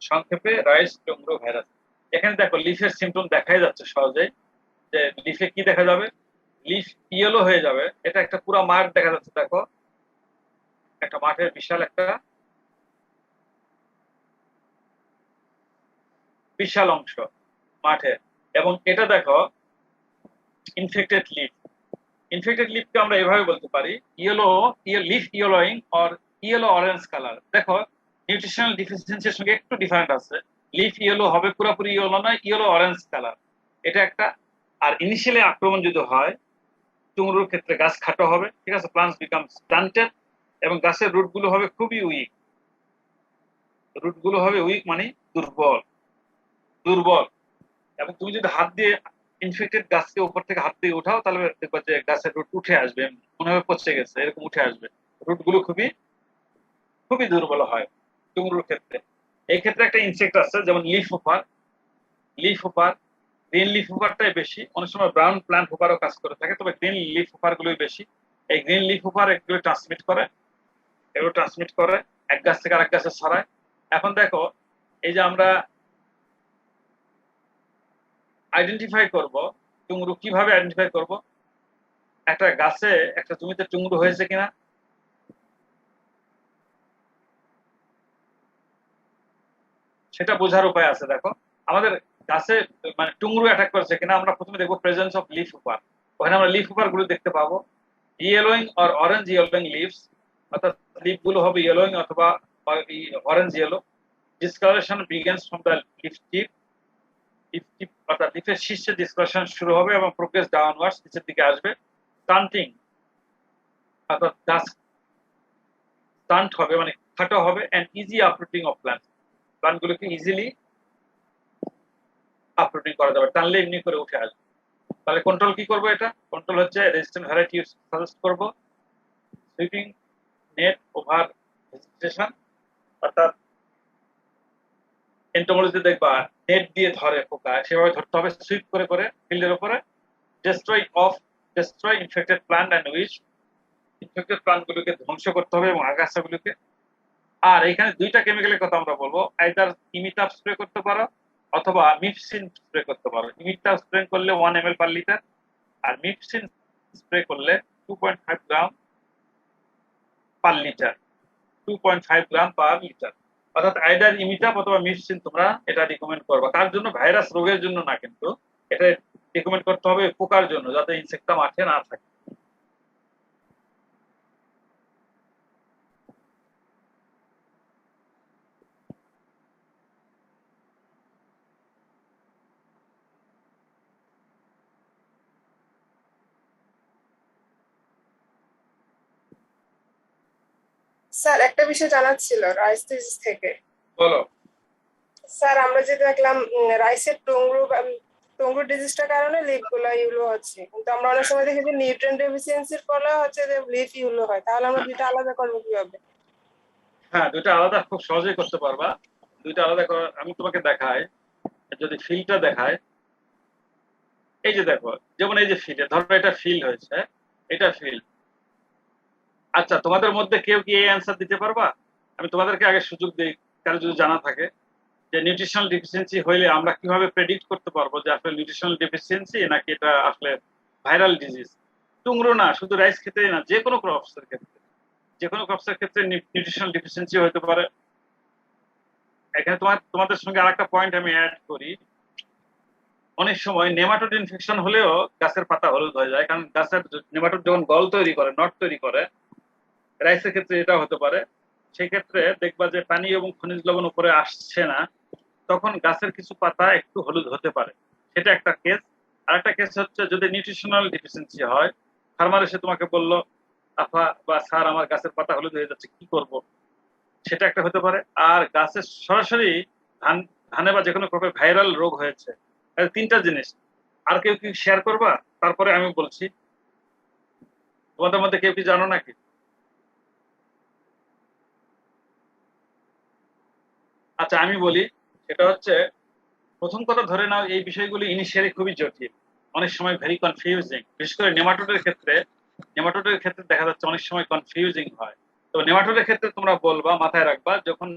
সংক্ষেপে রাইস চুংরু ভাইরাস। এখানে দেখো লিফের সিম্পটম দেখাই যাচ্ছে সহজেই, যে লিফে কি দেখা যাবে, লিফ ইয়েলো হয়ে যাবে, এটা একটা পুরো মাঠ দেখা যাচ্ছে, দেখো একটা মাঠের বিশাল অংশ মাঠে, এবং এটা দেখো ইনফেক্টেড লিফ, ইনফেক্টেড লিফকে আমরা এভাবে বলতে পারি leaf yellowing or yellow orange colour. দেখো নিউট্রিশনাল ডিফিসিয়েন্সির সঙ্গে একটু ডিফারেন্ট আছে। লিফ ইয়েলো হবে পুরোপুরি ইয়েলো নয়, ইয়েলো অরেঞ্জ কালার, এটা একটা। আর ইনিশিয়ালি আক্রমণ যদি হয় টুংরুর ক্ষেত্রে গাছ খাটো হবে, ঠিক আছে, প্লান্টস বিকাম স্টান্টেড, এবং গাছের রুট গুলো হবে খুবই উইক। রুট গুলো হবে উইক মানে দুর্বল দুর্বল। এবং তুমি যদি হাত দিয়ে ইনফেক্টেড গাছকে উপর থেকে হাত দিয়ে উঠাও তাহলে দেখবা যে গাছের রুট উঠে আসবে, মনে হবে পচে গেছে, এরকম উঠে আসবে। রুট গুলো খুবই খুবই দুর্বল হয় টুংরুর ক্ষেত্রে। এই ক্ষেত্রে একটা ইনসেক্ট আছে যেমন leafhopper. Leafhopper, green leaf হোপারটাই বেশি, অনেক সময় ব্রাউন প্ল্যান্ট হোপারও কাজ করে থাকে, তবে গ্রিন লিফ হোপার গুলোই বেশি। এই গ্রিন লিফ হোপার এগুলো ট্রান্সমিট করে এক গাছ থেকে আরেক গাছে ছড়ায়। এখন দেখো এই যে আমরা আইডেন্টিফাই করব টুংরু, কিভাবে আইডেন্টিফাই করব একটা গাছে একটা জমিতে টুংরু হয়েছে কিনা? সেটা বোঝার উপায় আছে। দেখো আমাদের গাছে মানে টুংরু অ্যাটাক করেছে কিনা আমরা প্রথমে দেখবো প্রেজেন্স অফ লিফ হোপার। ওখানে আমরা লিফ হোপার গুলো দেখতে পাবো yellowing or orange yellowing leaves, অর্থাৎ লিফ গুলো হবে ইয়েলোইং অথবা orange yellow. Discoloration begins from the leaf tip. অর্থাৎ লিফের শীর্ষে ডিসকালারেশন শুরু হবে এবং প্রোগ্রেস ডাউনওয়ার্ডস, নিচের দিকে আসবে। স্টান্টিং অর্থাৎ গাছ স্টান্ট হবে মানে খাটো হবে, এন্ড ইজি আপরুটিং অফ প্ল্যান্টগুলোকে ইজিলি আপরুটিং করা যাবে, টানলে এমনি করে উঠে আসবে। তাহলে কন্ট্রোল কি করবো? এটা কন্ট্রোল হচ্ছে রেজিস্ট্যান্ট ভ্যারাইটি সাজেস্ট করব, সুইপিং নেট ওভার ভেজিটেশন, অর্থাৎ এন্টোমোলজিতে দেখবা নেট দিয়ে ধরে পোকা, সেভাবে ধরতে হবে সুইপ করে করে ফিল্ডের উপরে। Destroy infected plant and which, infected প্ল্যান্টগুলোকে ধ্বংস করতে হবে এবং আগাছাগুলোকে। আর এখানে দুইটা কেমিক্যালের কথা আমরা বলবো, আইদার ইমিটাপ স্প্রে করতে পারো অথবা মিপসিন স্প্রে করতে পারো। ইমিটাপ স্প্রে করলে 1 ml পার লিটার, আর মিপসিন স্প্রে করলে 2.5 গ্রাম পার লিটার, 2.5 গ্রাম পার লিটার। অর্থাৎ আইদার ইমিটাপ অথবা মিপসিন তোমরা এটা রিকমেন্ড করবা। কার জন্য? ভাইরাস রোগের জন্য না, কিন্তু এটা রিকমেন্ড করতে হবে পোকার জন্য, যাতে ইনসেক্টটা মাঠে না থাকে। স্যার একটা বিষয় জানার ছিল রাইস থিসিস থেকে। বলো। স্যার আমরা যে দেখলাম রাইসের টংরু ডিজিজটার কারণে লিফ গুলো ইউলো হচ্ছে, কিন্তু আমরা অনেক সময় দেখি যে নিউট্রিয়েন্ট ডেফিসিয়েন্সির ফলে হচ্ছে যে লিফ ইউলো হয়। তাহলে আমরা দুইটা আলাদা করবো কিভাবে? হ্যাঁ, দুইটা আলাদা খুব সহজেই করতে পারবা। দুইটা আলাদা আমি তোমাকে দেখাই, যদি ফিল্ডটা দেখায়, এই যে দেখো, যেমন এই যে ফিল্ড, ধরো এটা ফিল্ড হয়েছে, এটা ফিল্ড। আচ্ছা, তোমাদের মধ্যে কেউ কি এই অ্যান্সার দিতে পারবা? আমি তোমাদেরকে আগে সুযোগ দিই, কারো যদি জানা থাকে যে নিউট্রিশনাল ডেফিসিয়েন্সি হইলে আমরা কিভাবে প্রেডিক্ট করতে পারবো যে আসলে নিউট্রিশনাল ডেফিসিয়েন্সি নাকি এটা আসলে ভাইরাল ডিজিজ। টুংরো না, শুধু রাইস ক্ষেত্রেই না, যে কোনো ক্রপসের ক্ষেত্রে, যে কোনো ক্রপসের ক্ষেত্রে নিউট্রিশনাল ডেফিসিয়েন্সি হতে পারে। এখানে তোমাদের সঙ্গে আরেকটা পয়েন্ট আমি অ্যাড করি, অনেক সময় নেমাটোড ইনফেকশন হলেও গাছের পাতা হলুদ হয়ে যায়, কারণ গাছের নেমাটোড যখন গল তৈরি করে, নট তৈরি করে, রাইসের ক্ষেত্রে এটা হতে পারে। সেই ক্ষেত্রে দেখবা যে পানি এবং খনিজ লবণ উপরে আসছে না, তখন গাছের কিছু পাতা একটু হলুদ হতে পারে, সেটা একটা কেস। আর একটা কেস হচ্ছে যদি নিউট্রিশনাল ডিফিসিয়েন্সি হয়, ফার্মার এসে তোমাকে বললো আফা বা স্যার আমার গাছের পাতা হলুদ হয়ে যাচ্ছে, কি করব, সেটা একটা হতে পারে। আর গাছের সরাসরি ধানে বা যে কোনো ক্রপে ভাইরাল রোগ হয়েছে, তিনটা জিনিস। আর কেউ কি শেয়ার করবা? তারপরে আমি বলছি। তোমাদের মধ্যে কেউ কি জানো নাকি? আচ্ছা আমি বলি, সেটা হচ্ছে প্রথম কথা ধরে নাও এই বিষয়গুলি ইনিশিয়ালি খুবই জটিল, অনেক সময় ভেরি কনফিউজিং, বিশেষ করে নেমাটোডের ক্ষেত্রে। নেমাটোডের ক্ষেত্রে দেখা যাচ্ছে অনেক সময় কনফিউজিং হয়। তো নেমাটোডের ক্ষেত্রে তোমরা বলবা, মাথায় রাখবা, যখন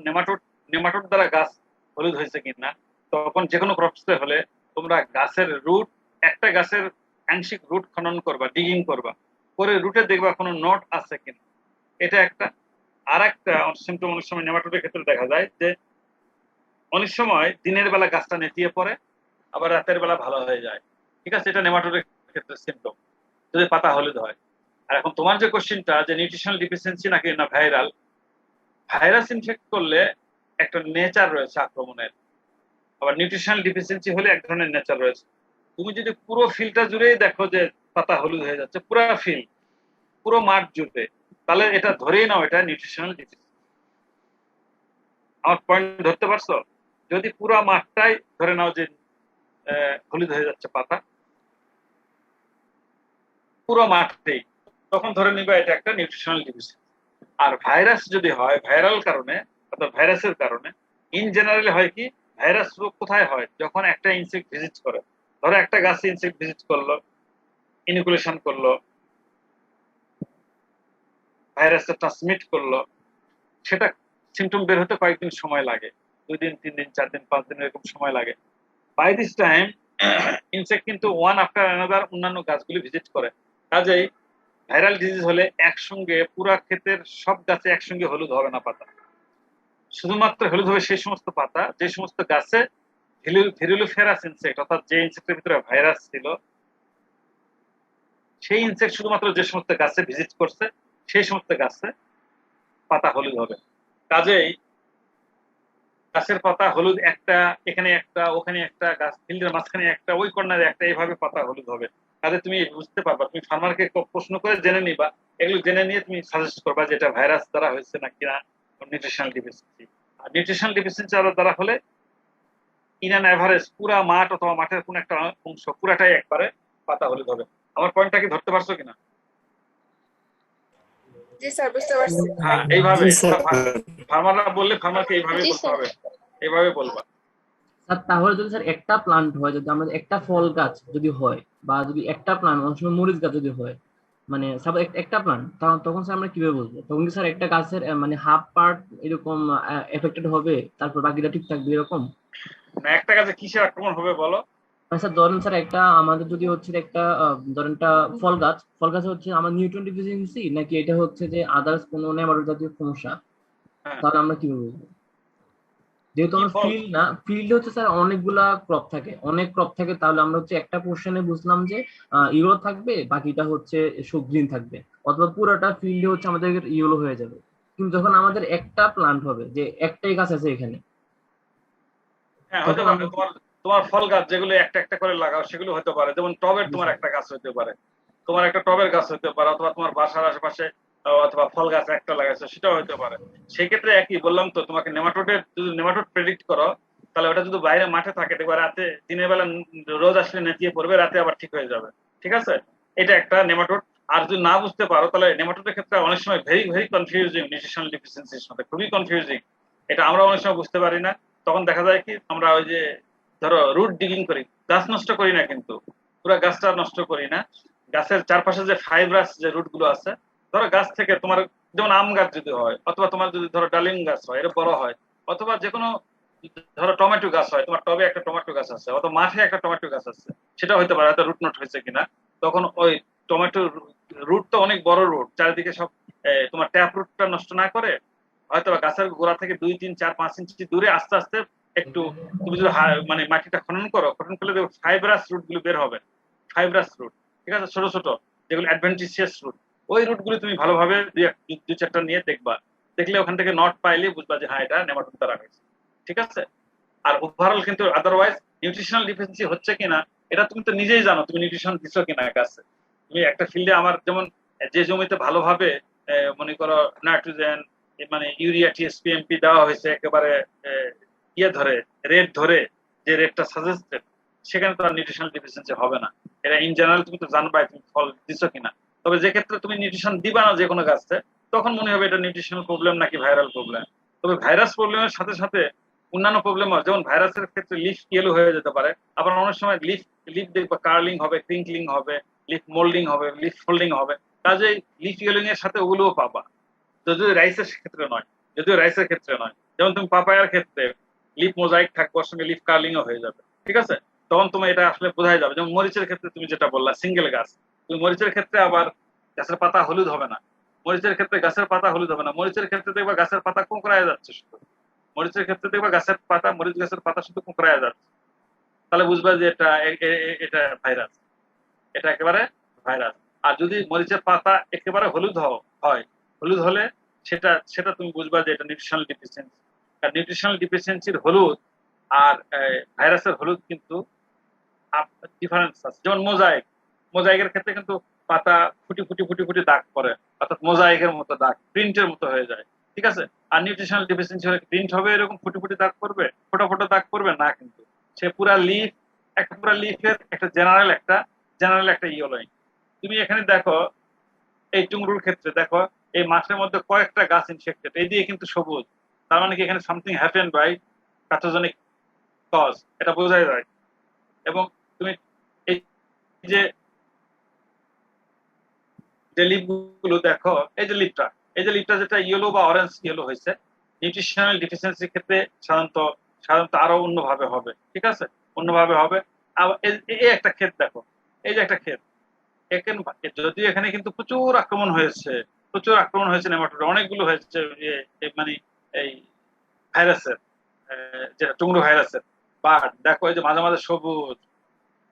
নেমাটোড দ্বারা গাছ হলুদ হয়েছে কিনা, তখন যে কোনো ক্রপসে হলে তোমরা গাছের রুট, একটা গাছের আংশিক রুট খনন করবা, ডিগিং করবা, করে রুটে দেখবা কোনো নোট আছে কিনা, এটা একটা। আর একটা সিমটম অনেক সময় নেমাটোডের ক্ষেত্রে দেখা যায় যে অনেক সময় দিনের বেলা গাছটা নেতিয়ে পড়ে, আবার রাতের বেলা ভালো হয়ে যায়, ঠিক আছে, এটা নেমাটোডের ক্ষেত্রে সিমটম। যদি পাতা হলুদ হয়। আর এখন তোমার যে কোশ্চেনটা যে নিউট্রিশনাল ডিফিসিয়েন্সি নাকি না ভাইরাল, ভাইরাস ইনফেক্ট করলে একটা নেচার রয়েছে আক্রমণের, আবার নিউট্রিশনাল ডিফিসিয়েন্সি হলে এক ধরনের নেচার রয়েছে। তুমি যদি পুরো ফিল্ডটা জুড়েই দেখো যে পাতা হলুদ হয়ে যাচ্ছে, পুরো ফিল্ড, পুরো মাঠ জুড়ে, তাহলে এটা ধরেই নাও এটা নিউট্রিশনাল ডিফিসিয়েন্সি। আমার পয়েন্ট ধরতে পারছো? যদি পুরো মাঠটাই ধরে নাও যে হলুদ হয়ে যাচ্ছে পাতা, পুরো মাঠেই, তখন ধরে নিবা এটা একটা নিউট্রিশনাল ডিফিসিয়েন্সি। আর ভাইরাস যদি হয় ভাইরাল কারণে অর্থাৎ ভাইরাসের কারণে, ইন জেনারেলি হয় কি, ভাইরাস রোগ কোথায় হয়? যখন একটা ইনসেক্ট ভিজিট করে। ধরো একটা গাছে ইনসেক্ট ভিজিট করলো, ইনিকুলেশন করলো, ভাইরাসটা ট্রান্সমিট করলো, সেটা সিমটম বের হতে কয়েকদিন সময় লাগে, 2 দিন 3 দিন 4 দিন 5 দিন এরকম সময় লাগে। বাই দিস টাইম ইনসেক্ট কিন্তু ওয়ান আফটার অ্যানাদার অন্যান্য গাছগুলি ভিজিট করে। কাজেই ভাইরাল ডিজিজ হলে একসঙ্গে পুরা ক্ষেতের সব গাছে একসঙ্গে হলুদ হবে না পাতা, শুধুমাত্র হলুদ হবে সেই সমস্ত পাতা যে সমস্ত গাছে ভিরুলোফেরাস ইনসেক্ট অর্থাৎ যে ইনসেক্টের ভিতরে ভাইরাস ছিল, সেই ইনসেক্ট শুধুমাত্র যে সমস্ত গাছে ভিজিট করছে সেই সমস্ত গাছে পাতা হলুদ হবে। কাজেই গাছের পাতা হলুদ একটা, এখানে একটা, ওখানে একটা, গাছ ফিল্ডের মাঝখানে একটা, ওই কর্নারে একটা, এইভাবে পাতা হলুদ হবে। কাজে তুমি বুঝতে পারবা, তুমি ফার্মারকে প্রশ্ন করে জেনে নিবা, এগুলো জেনে নিয়ে তুমি সাজেস্ট করবা যে এটা ভাইরাস দ্বারা হয়েছে নাকি না নিউট্রিশনাল ডিফিসিয়েন্সি। আর নিউট্রিশনাল ডিফিসিয়েন্সি দ্বারা হলে ইন অ্যান এভারেজ পুরা মাঠ অথবা মাঠের কোন একটা অংশ পুরাটাই একবারে পাতা হলুদ হবে। আমার পয়েন্টটা কি ধরতে পারছো কিনা? জি স্যার, বুঝতে পারছি। হ্যাঁ, এইভাবে ফার্মাররা বললে ফার্মারকে এইভাবে বলতে হবে, এইভাবে বলবা। স্যার তাহলে যদি স্যার একটা প্লান্ট হয়, যদি আমাদের একটা ফল গাছ যদি হয়, বা যদি একটা প্লান্ট, অনেক সময় মরিচ গাছ যদি হয়, মানে সাপোজ একটা প্লান্ট, তখন স্যার আমরা কিভাবে বলবো? তখন কি স্যার একটা গাছের মানে হাফ পার্ট এরকম এফেক্টেড হবে, তারপর বাকিটা ঠিক থাকবে এরকম? না, একটা গাছে কিসের আক্রমণ হবে বলো? স্যার ধরেন স্যার একটা আমাদের যদি হচ্ছে একটা ধরেন একটা ফল গাছ হচ্ছে আমার নিউট্রিয়েন্ট ডিফিসিয়েন্সি, নাকি এটা হচ্ছে যে আদার্স কোনো নেমাটোড জাতীয় সমস্যা, হ্যাঁ, তাহলে আমরা কিভাবে বলবো? যেহেতু কি আমার ফল? ফিল্ড না, ফিল্ডে হচ্ছে স্যার অনেকগুলা ক্রপ থাকে, অনেক ক্রপ থাকে, তাহলে আমরা হচ্ছে একটা পোর্শনে বুঝলাম যে ইয়েলো থাকবে, বাকিটা হচ্ছে সব গ্রিন থাকবে, অথবা পুরোটা ফিল্ডে হচ্ছে আমাদের ইয়েলো হয়ে যাবে। কিন্তু যখন আমাদের একটা প্লান্ট হবে, যে একটাই গাছ আছে এখানে, হ্যাঁ, হতে তখন পারে। আমরা তোমার তোমার ফল গাছ যেগুলো একটা একটা করে লাগাও সেগুলো হতে পারে, যেমন টবের তোমার একটা গাছ হতে পারে, তোমার একটা টবের গাছ হতে পারে, অথবা তোমার বাসার আশেপাশে অথবা ফল গাছ একটা লাগাইছো সেটাও হতে পারে। সেক্ষেত্রে একই বললাম তো তোমাকে, নেমাটোডের যদি নেমাটোড প্রেডিক্ট করো, তাহলে ওটা যদি বাইরে মাঠে থাকে দেখবে রাতে, দিনের বেলা রোদ আসলে নেতিয়ে পড়বে, রাতে আবার ঠিক হয়ে যাবে। ঠিক আছে, এটা একটা নেমাটোড। আর যদি না বুঝতে পারো তাহলে নেমাটোডের ক্ষেত্রে অনেক সময় ভেরি ভেরি কনফিউজিং, নিউট্রিশনাল ডিফিসিয়েন্সির সাথে খুবই কনফিউজিং, এটা আমরা অনেক সময় বুঝতে পারি না। তখন দেখা যায় কি, আমরা ওই যে ধরো রুট ডিগিং করি, গাছ নষ্ট করি না কিন্তু, পুরো গাছটা নষ্ট করি না, গাছের চারপাশে যে ফাইব্রাস যে রুট গুলো আছে, ধরো গাছ থেকে তোমার, যেমন আম গাছ যদি হয়, অথবা তোমার যদি ধরো ডালিম গাছ হয়, এটা বড় হয়, অথবা যে কোনো ধরো টমেটো গাছ হয়, তোমার টবে একটা টমেটো গাছ আছে, অথবা মাঠে একটা টমেটো গাছ আছে, সেটা হতে পারে হয়তো রুট নট হয়েছে কিনা। তখন ওই টমেটো রুট তো অনেক বড় রুট, চারিদিকে সব তোমার ট্যাপ রুটটা নষ্ট না করে, হয়তো গাছের গোড়া থেকে 2 3 4 5 ইঞ্চি দূরে আস্তে আস্তে একটু, তুমি যদি মানে মাটিটা খনন করো, খনন করলে দেখো ফাইব্রাস রুট গুলো বের হবে, ফাইব্রাস রুট, ঠিক আছে, ছোট ছোট, যেগুলো অ্যাডভেন্টিসিয়াস রুট, ওই রুট গুলো তুমি ভালোভাবে 2 4টা নিয়ে দেখবা, দেখলে ওখান থেকে নট পাইলে বুঝবা যে হ্যাঁ এটা নেমাটোড দ্বারা হয়েছে। ঠিক আছে, আর ওভারঅল কিন্তু আদারওয়াইজ নিউট্রিশনাল ডিফিসিয়েন্সি হচ্ছে কিনা এটা তুমি তো নিজেই জানো, তুমি নিউট্রিশন দিছো কিনা গাছে। তুমি একটা ফিল্ডে, আমার যেমন যে জমিতে ভালোভাবে মনে করো নাইট্রোজেন, মানে ইউরিয়া টিএসপি এমপি দেওয়া হয়েছে একেবারে ইয়ে ধরে, রেট ধরে, যে রেটটা সাজেস্টেড, সেখানে তো আর নিউট্রিশনাল ডিফিসিয়েন্সি হবে না। এটা ইন জেনারেল তুমি তো জানবাই তুমি ফল দিছো কিনা। তবে যে ক্ষেত্রে তুমি নিউট্রিশন দিবা না যে কোনো গাছে, তখন মনে হবে এটা নিউট্রিশনাল প্রবলেম নাকি ভাইরাল প্রবলেম। তবে ভাইরাস প্রবলেমের সাথে সাথে অন্যান্য প্রবলেম হয়, যেমন ভাইরাসের ক্ষেত্রে লিফ ইয়েলো হয়ে যেতে পারে, আবার অনেক সময় লিফ লিফ দেখবা কার্লিং হবে, ক্রিঙ্কলিং হবে, লিফ মোল্ডিং হবে, লিফ ফোল্ডিং হবে। কাজেই লিফ ইয়েলোইং এর সাথে ওগুলোও পাবা, যদিও রাইসের ক্ষেত্রে নয়, যদিও রাইসের ক্ষেত্রে নয়। যেমন তুমি পাপায়ার ক্ষেত্রে লিফ মোজাইক থাকবে, ওর সঙ্গে লিফ কার্লিংও হয়ে যাবে। ঠিক আছে, তখন তোমার এটা আসলে বোঝাই যাবে। যেমন মরিচের ক্ষেত্রে তুমি যেটা বললা সিঙ্গেল গাছ, তুমি মরিচের ক্ষেত্রে আবার গাছের পাতা হলুদ হবে না, মরিচের ক্ষেত্রে গাছের পাতা হলুদ হবে না, মরিচের ক্ষেত্রে দেখবা গাছের পাতা কোঁকড়ায় যাচ্ছে শুধু, মরিচের ক্ষেত্রে দেখবা গাছের পাতা, মরিচ গাছের পাতা শুধু কোঁকড়ায় যাচ্ছে, তাহলে বুঝবা যে এটা এটা ভাইরাস, এটা একেবারে ভাইরাস। আর যদি মরিচের পাতা একেবারে হলুদ হয়, হলুদ হলে সেটা সেটা তুমি বুঝবা যে এটা নিউট্রিশনাল ডিফিসিয়েন্সি। আর নিউট্রিশনাল ডিফিসিয়েন্সির হলুদ আর ভাইরাসের হলুদ কিন্তু ডিফারেন্স আছে। যেমন মোজাইকের ক্ষেত্রে কিন্তু পাতা ফুটি ফুটি ফুটি ফুটি দাগ পড়ে, অর্থাৎ মোজাইকের মতো দাগ, প্রিন্টের মতো হয়ে যায়, ঠিক আছে। আর নিউট্রিশনাল ডিফিসিয়েন্সি হলে প্রিন্ট হবে এরকম ফুটি ফুটি দাগ পড়বে, ফোটা ফোটা দাগ পড়বে না, কিন্তু সে পুরা লিফের একটা জেনারেল একটা ইয়েলোইং। তুমি এখানে দেখো এই টুংরুর ক্ষেত্রে দেখো এই মাঠের মধ্যে কয়েকটা গাছ ইনফেক্টেড, এই দিয়ে কিন্তু সবুজ, তার মানে কি এখানে something happen by pathogenic cause, এটা বোঝাই যায়। এবং তুমি এই যে লিপগুলো দেখো, এই যে লিপটা যেটা ইয়েলো বা অরেঞ্জ ইয়েলো হয়েছে, নিউট্রিশনাল ডিফিসিয়েন্সির ক্ষেত্রে সাধারণত আরো অন্যভাবে হবে, ঠিক আছে, অন্যভাবে হবে। আবার এই একটা ক্ষেত দেখো, এই যে একটা ক্ষেত, যদিও এখানে কিন্তু প্রচুর আক্রমণ হয়েছে নেমাটোড, অনেকগুলো হয়েছে মানে এই ভাইরাসের, যেটা টুংরু ভাইরাসের। বাট দেখো এই যে মাঝে মাঝে সবুজ,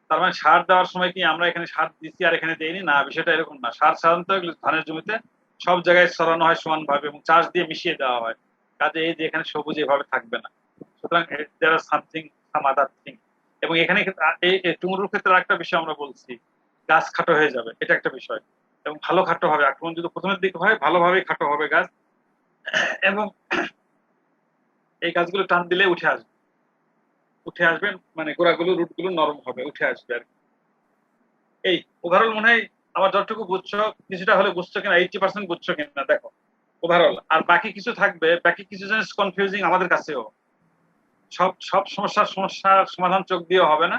তার মানে সার দেওয়ার সময় কি আমরা এখানে সার দিচ্ছি আর এখানে দেইনি? না, বিষয়টা এরকম না। সার সাধারণত ধানের জমিতে সব জায়গায় ছড়ানো হয় সমানভাবে এবং চাষ দিয়ে মিশিয়ে দেওয়া হয়, কাজে এই যে এখানে সবুজ এভাবে থাকবে না। সুতরাং দেয়ার আর সাম আদার থিং। এবং এখানে এই টুংরুর ক্ষেত্রে আরেকটা বিষয় আমরা বলছি, গাছ খাটো হয়ে যাবে, এটা একটা বিষয়। এবং ভালো খাটো হবে, আক্রমণ যদি প্রথমের দিকে হয় ভালোভাবেই খাটো হবে গাছ, এবং এই গাছগুলো টান দিলে উঠে আসবেন, মানে গোড়াগুলো রুটগুলো নরম হবে, উঠে আসবে আর কি। এই ওভারঅল মনে হয় আমার যতটুকু বুঝছো, কিছুটা হলে বুঝছো কিনা, 80% বুঝছো কিনা দেখো ওভারঅল। আর বাকি কিছু থাকবে, বাকি কিছু জিনিস কনফিউজিং আমাদের কাছেও। সব সমস্যার সমাধান চোখ দিয়ে হবে না,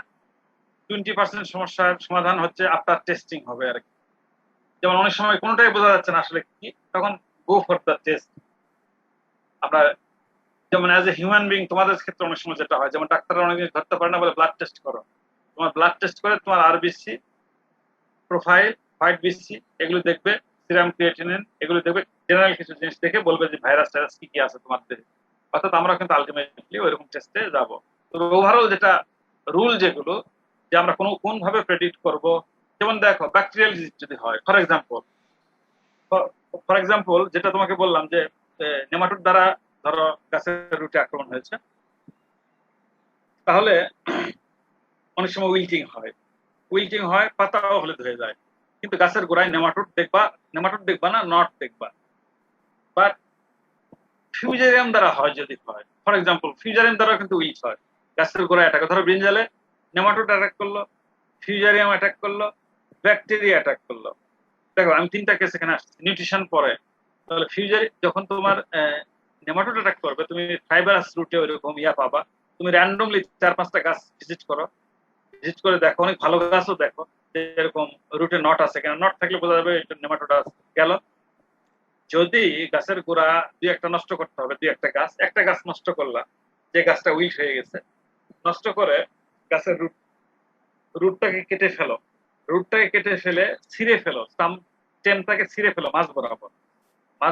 20% সমস্যার সমাধান হচ্ছে আফটার টেস্টিং হবে আর কি। যেমন অনেক সময় কোনোটাই বোঝা যাচ্ছে না আসলে কি, তখন গো ফর দ্য টেস্ট। আমরা যেমন অ্যাজ এ হিউম্যান বিং, তোমাদের ক্ষেত্রে অনেক সময় যেটা হয়, যেমন ডাক্তাররা অনেক জিনিস ধরতে পারে না বলে ব্লাড টেস্ট করো। তোমার ব্লাড টেস্ট করে তোমার আরবিসি প্রোফাইল, হোয়াইট বিসি, এগুলো দেখবে, সিরাম ক্রিয়েটিনিন, এগুলো দেখবে, জেনারেল কিছু জিনিস দেখে বলবে যে ভাইরাস টাইরাস কি আছে তোমার দেহে। অর্থাৎ আমরা কিন্তু আলটিমেটলি ওইরকম টেস্টে যাবো। তো ওভারঅল যেটা রুল, যেগুলো যে আমরা কোন ভাবে প্রেডিক্ট করব, যেমন দেখো ব্যাকটেরিয়াল ডিজিজ যদি হয়, ফর এক্সাম্পল যেটা তোমাকে বললাম যে নেমাটোড দ্বারা ধরো গাছের রুটে আক্রমণ হয়েছে, তাহলে অনেক সময় উইল্টিং হয়, পাতাও হলুদ হয়ে যায়, কিন্তু গাছের গোড়ায় নেমাটোড দেখবা না, নট দেখবা। বাট ফিউজারিয়াম দ্বারা হয়, যদি হয়, ফর এক্সাম্পল ফিউজারিয়াম দ্বারা কিন্তু উইল্ট হয়, গাছের গোড়ায় অ্যাটাক, ধরো ব্রিঞ্জালে নেমাটোড অ্যাটাক করলো, ফিউজারিয়াম অ্যাটাক করলো, ব্যাকটেরিয়া অ্যাটাক করলো। দেখো আমি 3টা কেস এখানে আসছি, নিউট্রিশন পরে। তাহলে যখন তোমার নেমাটোড অ্যাটাক করবে, তুমি ফাইবারাস রুটে ওইরকম পাবা। তুমি র্যান্ডমলি 4-5টা গাছ ভিজিট করে দেখো, অনেক ভালো গাছও দেখো যে এরকম রুটে নট আছে, কেন নট থাকলে বোঝা যাবে এটা নেমাটোড গেল। যদি গাছের গোড়া 2-1টা নষ্ট করতে হবে, একটা গাছ নষ্ট করলা, যে গাছটা উইল্ট হয়ে গেছে, নষ্ট করে গাছের রুটটাকে কেটে ফেলে ছিঁড়ে ফেলো, স্টেমটাকে ছিঁড়ে ফেলো মাঝ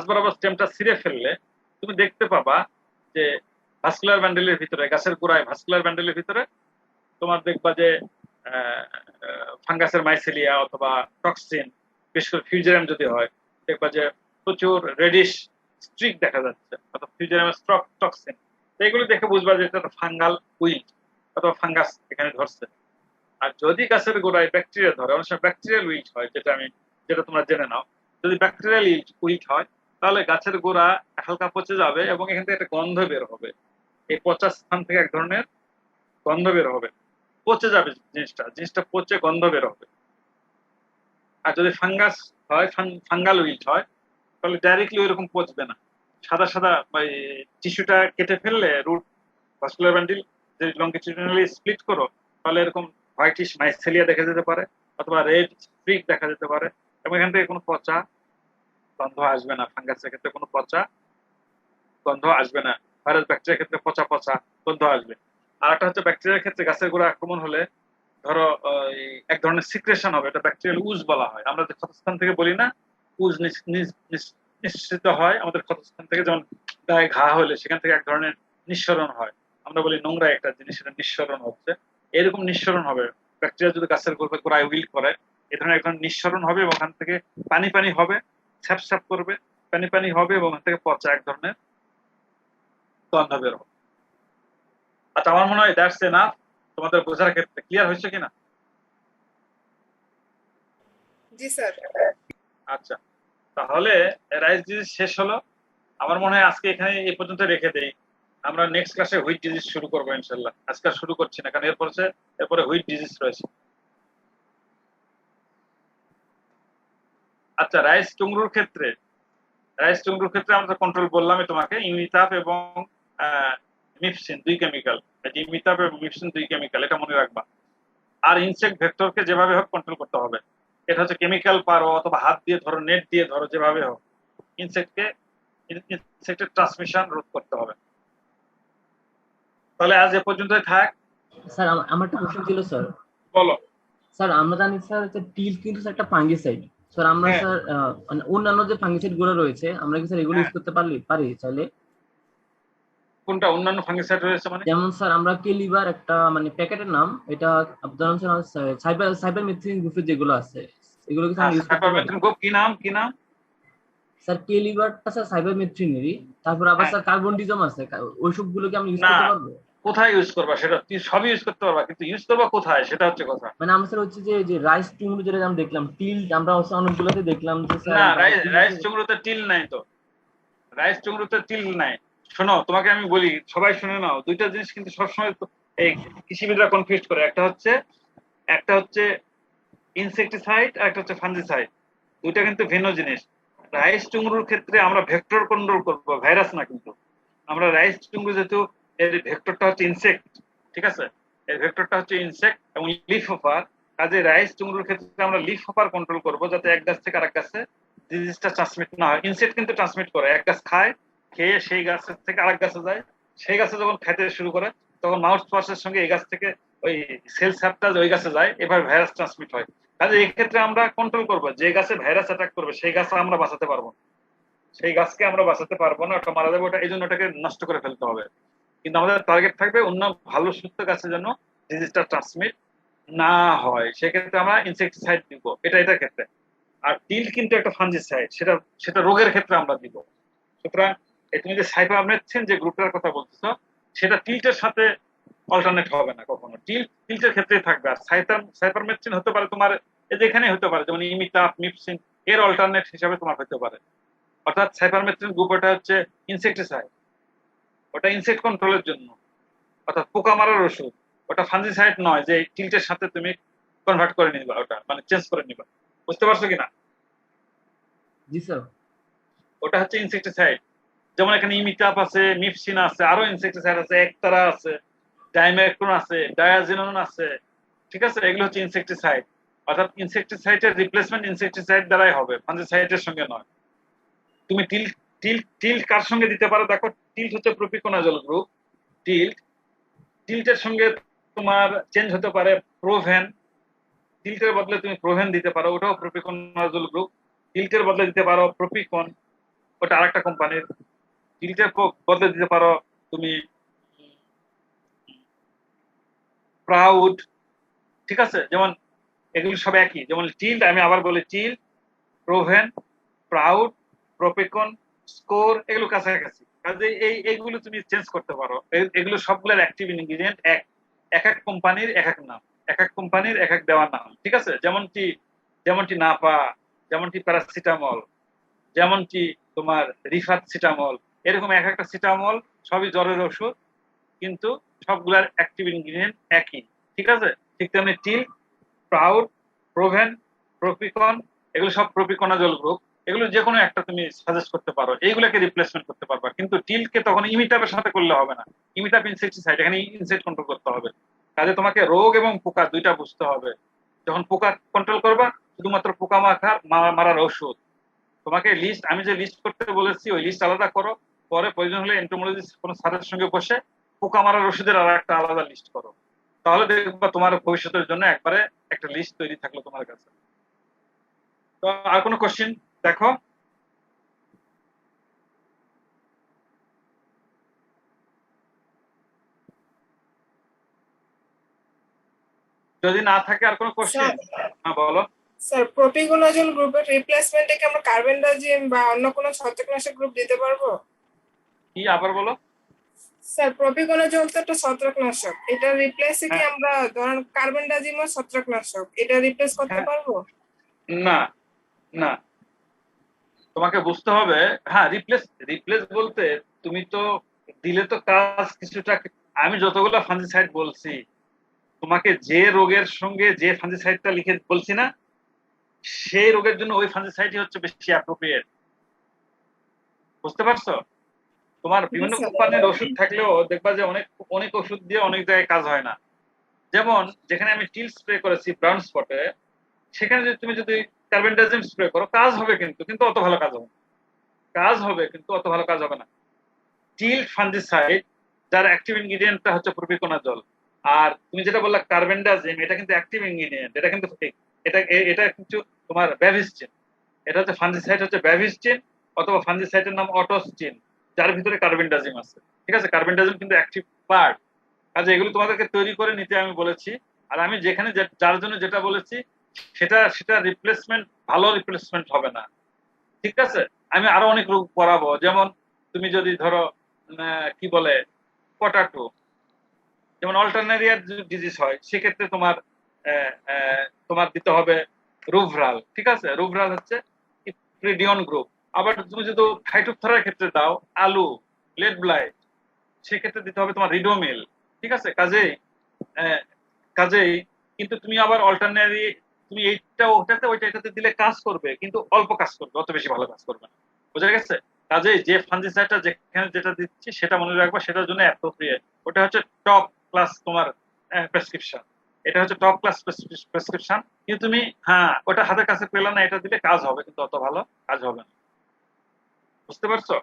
বরাবর স্টেমটা ছিঁড়ে ফেললে তুমি দেখতে পাবা যে ভাস্কুলার ব্যান্ডেলের ভিতরে, গাছের গোড়ায় ভাস্কুলার ব্যান্ডেলের ভিতরে তোমার দেখবা যে ফাঙ্গাসের মাইসেলিয়া অথবা টক্সিন, বিশেষ করে ফিউজারিয়াম যদি হয়, দেখবা যে প্রচুর রেডিশ স্ট্রিক দেখা যাচ্ছে, অথবা ফিউজারিয়ামের টক্সিন। এগুলো দেখে বুঝবা যে এটা ফাঙ্গাল উইল্ট অথবা ফাঙ্গাস এখানে ধরছে। আর যদি গাছের গোড়ায় ব্যাকটেরিয়া ধরে, অনেক সময় ব্যাকটেরিয়াল উইল্ট হয়, যেটা তোমরা জেনে নাও। যদি ব্যাকটেরিয়াল উইল্ট হয়, তাহলে গাছের গোড়া হালকা পচে যাবে এবং এখান থেকে একটা গন্ধ বের হবে। এই পচা স্থান থেকে এক ধরনের গন্ধ বের হবে, পচে যাবে জিনিসটা পচে গন্ধ বের হবে। আর যদি ফাঙ্গাস হয়, ফাঙ্গাল উইল্ট হয়, তাহলে ডাইরেক্টলি ওইরকম পচবে না, সাদা টিস্যুটা কেটে ফেললে রুট ভাস্কুলার ব্যান্ডেল যদি লঙ্গিটিউডিনালি স্প্লিট করো, তাহলে এরকম হোয়াইটিশ মাইসেলিয়া দেখা যেতে পারে অথবা রেড স্ট্রিক দেখা যেতে পারে, এবং এখান থেকে কোনো পচা গন্ধ আসবে না। ফাঙ্গাসের ক্ষেত্রে কোনো পচা গন্ধ আসবে না, ভাইরাস ব্যাকটেরিয়ার ক্ষেত্রে পচা গন্ধ আসবে। আর একটা হচ্ছে ব্যাকটেরিয়ার ক্ষেত্রে গাছের গোড়া আক্রমণ হলে ধরো এক ধরনের সিক্রেশন হবে, এটা ব্যাকটেরিয়াল উজ বলা হয়। আমরা যে ক্ষতস্থান থেকে বলি না, উজ নিঃসৃত হয় আমাদের ক্ষতস্থান থেকে, যেমন গায়ে ঘা হলে সেখান থেকে এক ধরনের নিঃসরণ হয়, আমরা বলি নোংরা একটা জিনিস, সেটা নিঃসরণ হচ্ছে, এরকম নিঃসরণ হবে। ব্যাকটেরিয়া যদি গাছের গোড়ায় উইল্ট করে, এই ধরনের এখন নিঃসরণ হবে এবং ওখান থেকে পানি পানি হবে, স্যাপ স্যাপ করবে, পানি পানি হবে এবং ওখান থেকে পচা এক ধরনের গন্ধ বের হবে। আচ্ছা, আমার মনে হয় দ্যাটস এনাফ তোমাদের বোঝার ক্ষেত্রে। ক্লিয়ার হয়েছে কিনা? জি স্যার। আচ্ছা, তাহলে রাইস ডিজিজ শেষ হলো। আমার মনে হয় আজকে এখানে এই পর্যন্ত রেখে দেই। আমরা নেক্সট ক্লাসে হুইট ডিজিজ শুরু করবো ইনশাল্লাহ। আজকে আর শুরু করছি না, কারণ এরপরে হুইট ডিজিজ রয়েছে। আচ্ছা, রাইস টুংরুর ক্ষেত্রে আমরা কন্ট্রোল বললামই তোমাকে, ইমিতাপ এবং মিপসিন 2 কেমিক্যাল। ইমিতাপ এবং মিপসিন 2 কেমিক্যাল, এটা মনে রাখবা। আর ইনসেক্ট ভেক্টরকে যেভাবে হোক কন্ট্রোল করতে হবে। এটা হচ্ছে কেমিক্যাল পারো অথবা হাত দিয়ে ধরো, নেট দিয়ে ধরো, যেভাবে হোক ইনসেক্টের ট্রান্সমিশন রোধ করতে হবে। তাহলে আজ এ পর্যন্তই থাক। স্যার আমার একটা কোশ্চেন ছিল স্যার। বলো। স্যার আমরা জানি স্যার যে টিল কিন্তু একটা ফাঙ্গিসাইড। স্যার আমরা হ্যাঁ। স্যার মানে অন্যান্য যে ফাঙ্গিসাইড গুলো রয়েছে আমরা কি স্যার এগুলো হ্যাঁ। ইউজ করতে পারি চাইলে? কোনটা অন্যান্য ফাঙ্গিসাইড রয়েছে মানে? যেমন স্যার আমরা কেলিবার একটা মানে প্যাকেটের নাম, এটা ধরুন স্যার সাইবারমেথ্রিন গ্রুপের যেগুলো আছে এগুলো কি আমরা ইউজ করতে পারি? সাইপারমেথ্রিন গ্রুপ কি নাম? স্যার কেলিবারটা স্যার সাইবারমেথ্রিনেরই, তারপর আবার হ্যাঁ। স্যার কার্বনডিজম আছে, ওইসব গুলো কি আমরা ইউজ না, করতে পারবো? কোথায় ইউজ করবা সেটা তুমি সবই ইউজ করতে পারবা, কিন্তু ইউজ করবা কোথায় সেটা হচ্ছে কথা। মানে আমরা স্যার হচ্ছে যে রাইস টুংরু যেটা আমরা দেখলাম, টিল আমরা হচ্ছে অনেকগুলোতে দেখলাম যে স্যার না, রাইস চুংরুতে টিল নাই তো। রাইস চুংরুতে টিল নাই। শোনো, তোমাকে আমি বলি, সবাই শুনে নাও, দুইটা জিনিস কিন্তু সবসময় এই কৃষিবিদরা কনফিউজ করে। একটা হচ্ছে ইনসেক্টিসাইড আর একটা হচ্ছে ফাঞ্জিসাইড। দুইটা কিন্তু ভিন্ন জিনিস। রাইস চুংরুর ক্ষেত্রে আমরা ভেক্টর কন্ট্রোল করবো, ভাইরাস না। কিন্তু আমরা রাইস চুংরু যেহেতু এর ভেক্টরটা হচ্ছে ইনসেক্ট, ঠিক আছে, এর ভেক্টরটা হচ্ছে ইনসেক্ট এবং লিফ হপার। কাজে রাইস চুংরুর ক্ষেত্রে আমরা লিফ হপার কন্ট্রোল করবো, যাতে এক গাছ থেকে আরেক গাছে ডিজিজটা ট্রান্সমিট না হয়। ইনসেক্ট কিন্তু ট্রান্সমিট করে, এক গাছ খায়, খেয়ে সেই গাছের থেকে আরেক গাছে যায়, সেই গাছে যখন খাইতে শুরু করে তখন মাউথ ওয়াশের সঙ্গে এই গাছ থেকে ওই সেল স্যাপটা ওই গাছে যায়, এবার ভাইরাস ট্রান্সমিট হয়। কাজে এই ক্ষেত্রে আমরা কন্ট্রোল করবো, যে গাছে ভাইরাস অ্যাটাক করবে সেই গাছ আমরা বাঁচাতে পারবো না, সেই গাছকে আমরা বাঁচাতে পারবো না, ওটা মারা যাবে, ওটা এই জন্য ওটাকে নষ্ট করে ফেলতে হবে। কিন্তু আমাদের টার্গেট থাকবে অন্য ভালো সুস্থ গাছে যেন ডিজিজটা ট্রান্সমিট না হয়, সেক্ষেত্রে আমরা ইনসেক্টিসাইড দিব, এটার ক্ষেত্রে। আর টিল কিন্তু একটা ফাঞ্জিসাইড, সেটা রোগের ক্ষেত্রে আমরা দিব। সুতরাং তুমি যে সাইপারমেথ্রিন যে গ্রুপটার কথা বলতেছো, সেটা টিল্টের সাথে অল্টারনেট হবে না কখনো, টিল্টের ক্ষেত্রেই থাকবে। আর সাইপারমেথ্রিন হতে পারে তোমার যেখানে হতে পারে, যেমন ইমিতাপ, মিপসিন, এর অল্টারনেট হিসাবে তোমার হতে পারে। অর্থাৎ সাইপারমেথ্রিন গ্রুপ ওটা হচ্ছে ইনসেক্টিসাইড, ওটা ইনসেক্ট কন্ট্রোলের জন্য, অর্থাৎ পোকা মারার ওষুধ। ওটা ফাঞ্জিসাইড নয় যে টিল্টের সাথে তুমি কনভার্ট করে নিবা, ওটা মানে চেঞ্জ করে নিবা। বুঝতে পারছো কিনা? জি স্যার। ওটা হচ্ছে ইনসেক্টিসাইড। যেমন এখানে ইমিতাপ আছে, মিপসিন আছে, আরো ইনসেক্টিসাইড আছে, একতারা আছে, ডাইমেক্রন আছে, ডায়াজিনন আছে, ঠিক আছে, এগুলো হচ্ছে ইনসেক্টিসাইড। অর্থাৎ ইনসেক্টিসাইডের রিপ্লেসমেন্ট ইনসেক্টিসাইড দ্বারাই হবে, ফাঞ্জিসাইডের সঙ্গে নয়। তুমি টিল্ট কার সঙ্গে দিতে পারো? দেখো, টিল্ট হচ্ছে প্রোপিকোনাজল গ্রুপ। টিল্টের সঙ্গে তোমার চেঞ্জ হতে পারে প্রোভেন। টিল্টের বদলে তুমি প্রোভেন দিতে পারো, ওটাও প্রোপিকোনাজল গ্রুপ। টিল্টের বদলে দিতে পারো প্রোপিকন, ওটা আরেকটা কোম্পানির। টিল্টের বদলে দিতে পারো তুমি প্রাউড, ঠিক আছে। যেমন এগুলো সব একই, যেমন টিল্ট, আমি আবার বলি, টিল্ট, প্রোভেন, প্রাউড, প্রোপিকন, স্কোর, এগুলো কাছাকাছি। কাজে এইগুলো তুমি চেঞ্জ করতে পারো। এগুলো সবগুলোর অ্যাক্টিভ ইনগ্রিডিয়েন্ট এক এক কোম্পানির এক এক নাম, এক এক কোম্পানির এক এক দেওয়ার নাম, ঠিক আছে। যেমনটি নাপা, যেমনটি প্যারাসিটামল, যেমনটি তোমার রিফাত সিটামল, এরকম এক একটা সিটামল সবই জ্বরের ওষুধ, কিন্তু সবগুলার অ্যাক্টিভ ইনগ্রিডিয়েন্ট একই, ঠিক আছে। ঠিক তেমনি টিল, প্রাউড, প্রোভেন, প্রোপিকন, এগুলো সব প্রোপিকোনাজল গ্রুপ। এগুলো যে কোনো একটা তুমি সাজেস্ট করতে পারো, এইগুলোকে রিপ্লেসমেন্ট করতে পারবা। কিন্তু টিলকে তখন ইমিটাপের সাথে করলে হবে না। ইমিটাপ ইনসেক্টিসাইড, এখানে ইনসেক্ট কন্ট্রোল করতে হবে। কাজে তোমাকে রোগ এবং পোকা দুইটা বুঝতে হবে। যখন পোকা কন্ট্রোল করবা, শুধুমাত্র পোকা মারার ওষুধ। তোমাকে লিস্ট, আমি যে লিস্ট করতে বলেছি ওই লিস্ট আলাদা করো, পরে প্রয়োজন হলে এন্টোমোলজিস্ট কোনো স্যারের সঙ্গে বসে পোকা মারার ওষুধের আর একটা আলাদা লিস্ট করো। তাহলে দেখবা তোমার ভবিষ্যতের জন্য একবারে একটা লিস্ট তৈরি থাকলো তোমার কাছে। তো আর কোনো কোশ্চেন? দেখো, যদি না থাকে আর কোনো কোশ্চেন, হ্যাঁ বলো। স্যার প্রোপিকোনাজল গ্রুপের রিপ্লেসমেন্টে কি আমরা কার্বেন্ডাজিম বা অন্য কোনো ছত্রাকনাশক গ্রুপ দিতে পারবো? কি আবার বলো? স্যার প্রোপিকোনাজল তো একটা ছত্রাকনাশক, এটা রিপ্লেসে কি হ্যাঁ আমরা ধরেন কার্বেন্ডাজিম ও ছত্রাকনাশক এটা রিপ্লেস করতে হ্যাঁ, পারবো? না না, তোমাকে বুঝতে হবে। হ্যাঁ, রিপ্লেস রিপ্লেস বলতে তুমি তো দিলে তো কাজ কিছুটা। আমি যতগুলো ফাঞ্জিসাইড বলছি, তোমাকে যে রোগের সঙ্গে যে ফাঞ্জিসাইডটা লিখে বলছি না, সেই রোগের জন্য ওই ফাঞ্জিসাইডই হচ্ছে বেশি অ্যাপ্রোপ্রিয়েট। বুঝতে পারছো? তোমার জি বিভিন্ন স্যার। কোম্পানির ওষুধ থাকলেও দেখবা যে অনেক অনেক ওষুধ দিয়ে অনেক জায়গায় কাজ হয় না। যেমন যেখানে আমি টিল স্প্রে করেছি ব্রাউন স্পটে, সেখানে যদি তুমি যদি কার্বেন্ডাজিম স্প্রে করো, কাজ হবে, কিন্তু কিন্তু অত ভালো কাজ হবে না। কাজ হবে কিন্তু অত ভালো কাজ হবে না। টিল ফাঞ্জিসাইড যার অ্যাক্টিভ ইনগ্রিডিয়েন্টটা হচ্ছে প্রোপিকোনাজল, আর তুমি যেটা বললা কার্বেন্ডাজিম, এটা কিন্তু অ্যাক্টিভ ইনগ্রিডিয়েন্ট, এটা কিন্তু ঠিক। এটা কিন্তু তোমার ব্যাভিস্টিন। এটা হচ্ছে ফাঞ্জিসাইড হচ্ছে ব্যাভিস্টিন, অথবা ফাঞ্জিসাইডের নাম অটোস্টিন, যার ভিতরে কার্বেন্ডাজিম আছে। ঠিক আছে, কার্বেন্ডাজিম কিন্তু অ্যাক্টিভ পার্ট। কাজে এগুলো তোমাদেরকে তৈরি করে নিতে আমি বলেছি। আর আমি যেখানে যার জন্য যেটা বলেছি, সেটা সেটা রিপ্লেসমেন্ট, ভালো রিপ্লেসমেন্ট হবে না। ঠিক আছে, আমি আরো অনেক রোগ পড়াবো। যেমন তুমি যদি ধরো কি বলে পটাটো, যেমন অল্টারনেরিয়ার ডিজিজ হয়, সেক্ষেত্রে তোমার তোমার দিতে হবে রুভরাল। ঠিক আছে, রুভরাল হচ্ছে প্রিডিয়ন গ্রুপ। আবার তুমি যদি ফাইটোপথরার ক্ষেত্রে দাও আলু, লেড ব্লাইট, সেক্ষেত্রে দিতে হবে তোমার রিডোমিল। ঠিক আছে, কাজেই আহ, কাজেই কিন্তু তুমি আবার অল্টারনারি, তুমি এইটা ওটাতে ওইটা এটাতে দিলে কাজ করবে, কিন্তু অল্প কাজ করবে, অত বেশি ভালো কাজ করবে না। বুঝা গেছে? কাজেই যে ফাঞ্জিসাইডটা যেখানে যেটা দিচ্ছি সেটা মনে রাখবা, সেটার জন্য অ্যাপ্রোপ্রিয়েট। ওটা হচ্ছে টপ ক্লাস তোমার প্রেসক্রিপশন। এটা হচ্ছে টপ ক্লাস প্রেসক্রিপশন। কিন্তু তুমি, হ্যাঁ, ওটা হাতের কাছে পেলে না, এটা দিলে কাজ হবে কিন্তু অত ভালো কাজ হবে না। বুঝতে পারছো?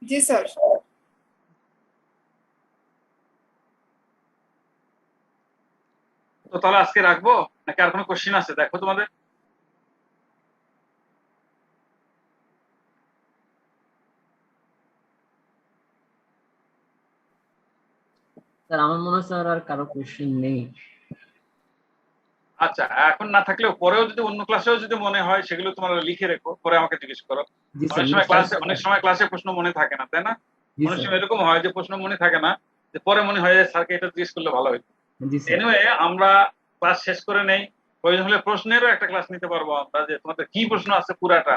জি স্যার। তো তাহলে আজকে রাখবো, নাকি আর কোনো কোশ্চিন আছে দেখো তোমাদের? স্যার আমার মনে হয় স্যার আর কারো কোশ্চেন নেই। আচ্ছা, এখন না থাকলেও পরেও যদি অন্য ক্লাসেও যদি মনে হয়, সেগুলো তোমরা লিখে রেখো, পরে আমাকে জিজ্ঞেস করো। জি স্যার, অনেক সময় ক্লাসে প্রশ্ন মনে থাকে না, তাই না? জি অনেক স্যার, সময় এরকম হয় যে প্রশ্ন মনে থাকে না, যে পরে মনে হয় যে স্যারকে এটা জিজ্ঞেস করলে ভালো হতো। জি স্যার। এনিওয়ে, আমরা ক্লাস শেষ করে নেই। প্রয়োজন হলে প্রশ্নেরও একটা ক্লাস নিতে পারবো আমরা, যে তোমাদের কি প্রশ্ন আছে পুরাটা,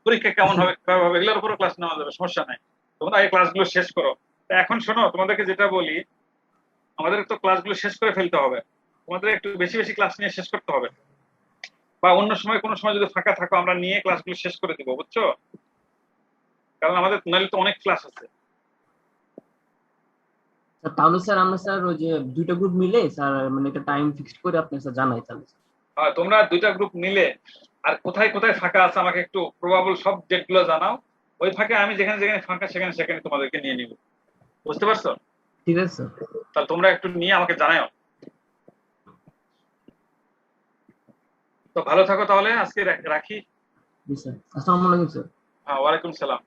পরীক্ষা কেমন হবে কিভাবে হবে, এগুলোর উপরও ক্লাস নেওয়া যাবে, সমস্যা নাই। তোমরা এই ক্লাসগুলো শেষ করো। তা এখন শোনো, তোমাদেরকে যেটা বলি, আমাদের তো ক্লাসগুলো শেষ করে ফেলতে হবে। তোমাদের একটু বেশি বেশি ক্লাস নিয়ে শেষ করতে হবে, বা অন্য সময় কোনো সময় যদি ফাঁকা থাকো, আমরা নিয়ে ক্লাসগুলো শেষ করে দিব, বুঝছো? কারণ আমাদের নাহলে তো অনেক ক্লাস আছে। স্যার তাহলে স্যার আমরা স্যার ওই যে দুইটা গ্রুপ মিলে স্যার মানে একটা টাইম ফিক্সড করে আপনাকে স্যার জানাই তাহলে। তোমরা দুইটা গ্রুপ মিলে, আর কোথায় কোথায় ফাঁকা আছে আমাকে একটু প্রবাবল সব ডেট গুলো জানাও। ওই ফাঁকে আমি যেখানে যেখানে ফাঁকা, সেখানে সেখানে তোমাদেরকে নিয়ে নিব। বুঝতে পারছো? ঠিক আছে স্যার। তাহলে তোমরা একটু নিয়ে আমাকে জানাও। তো ভালো থাকো তাহলে, আজকে রাখি। জি স্যার, আসসালামু আলাইকুম স্যার। ওয়ালাইকুম সালাম।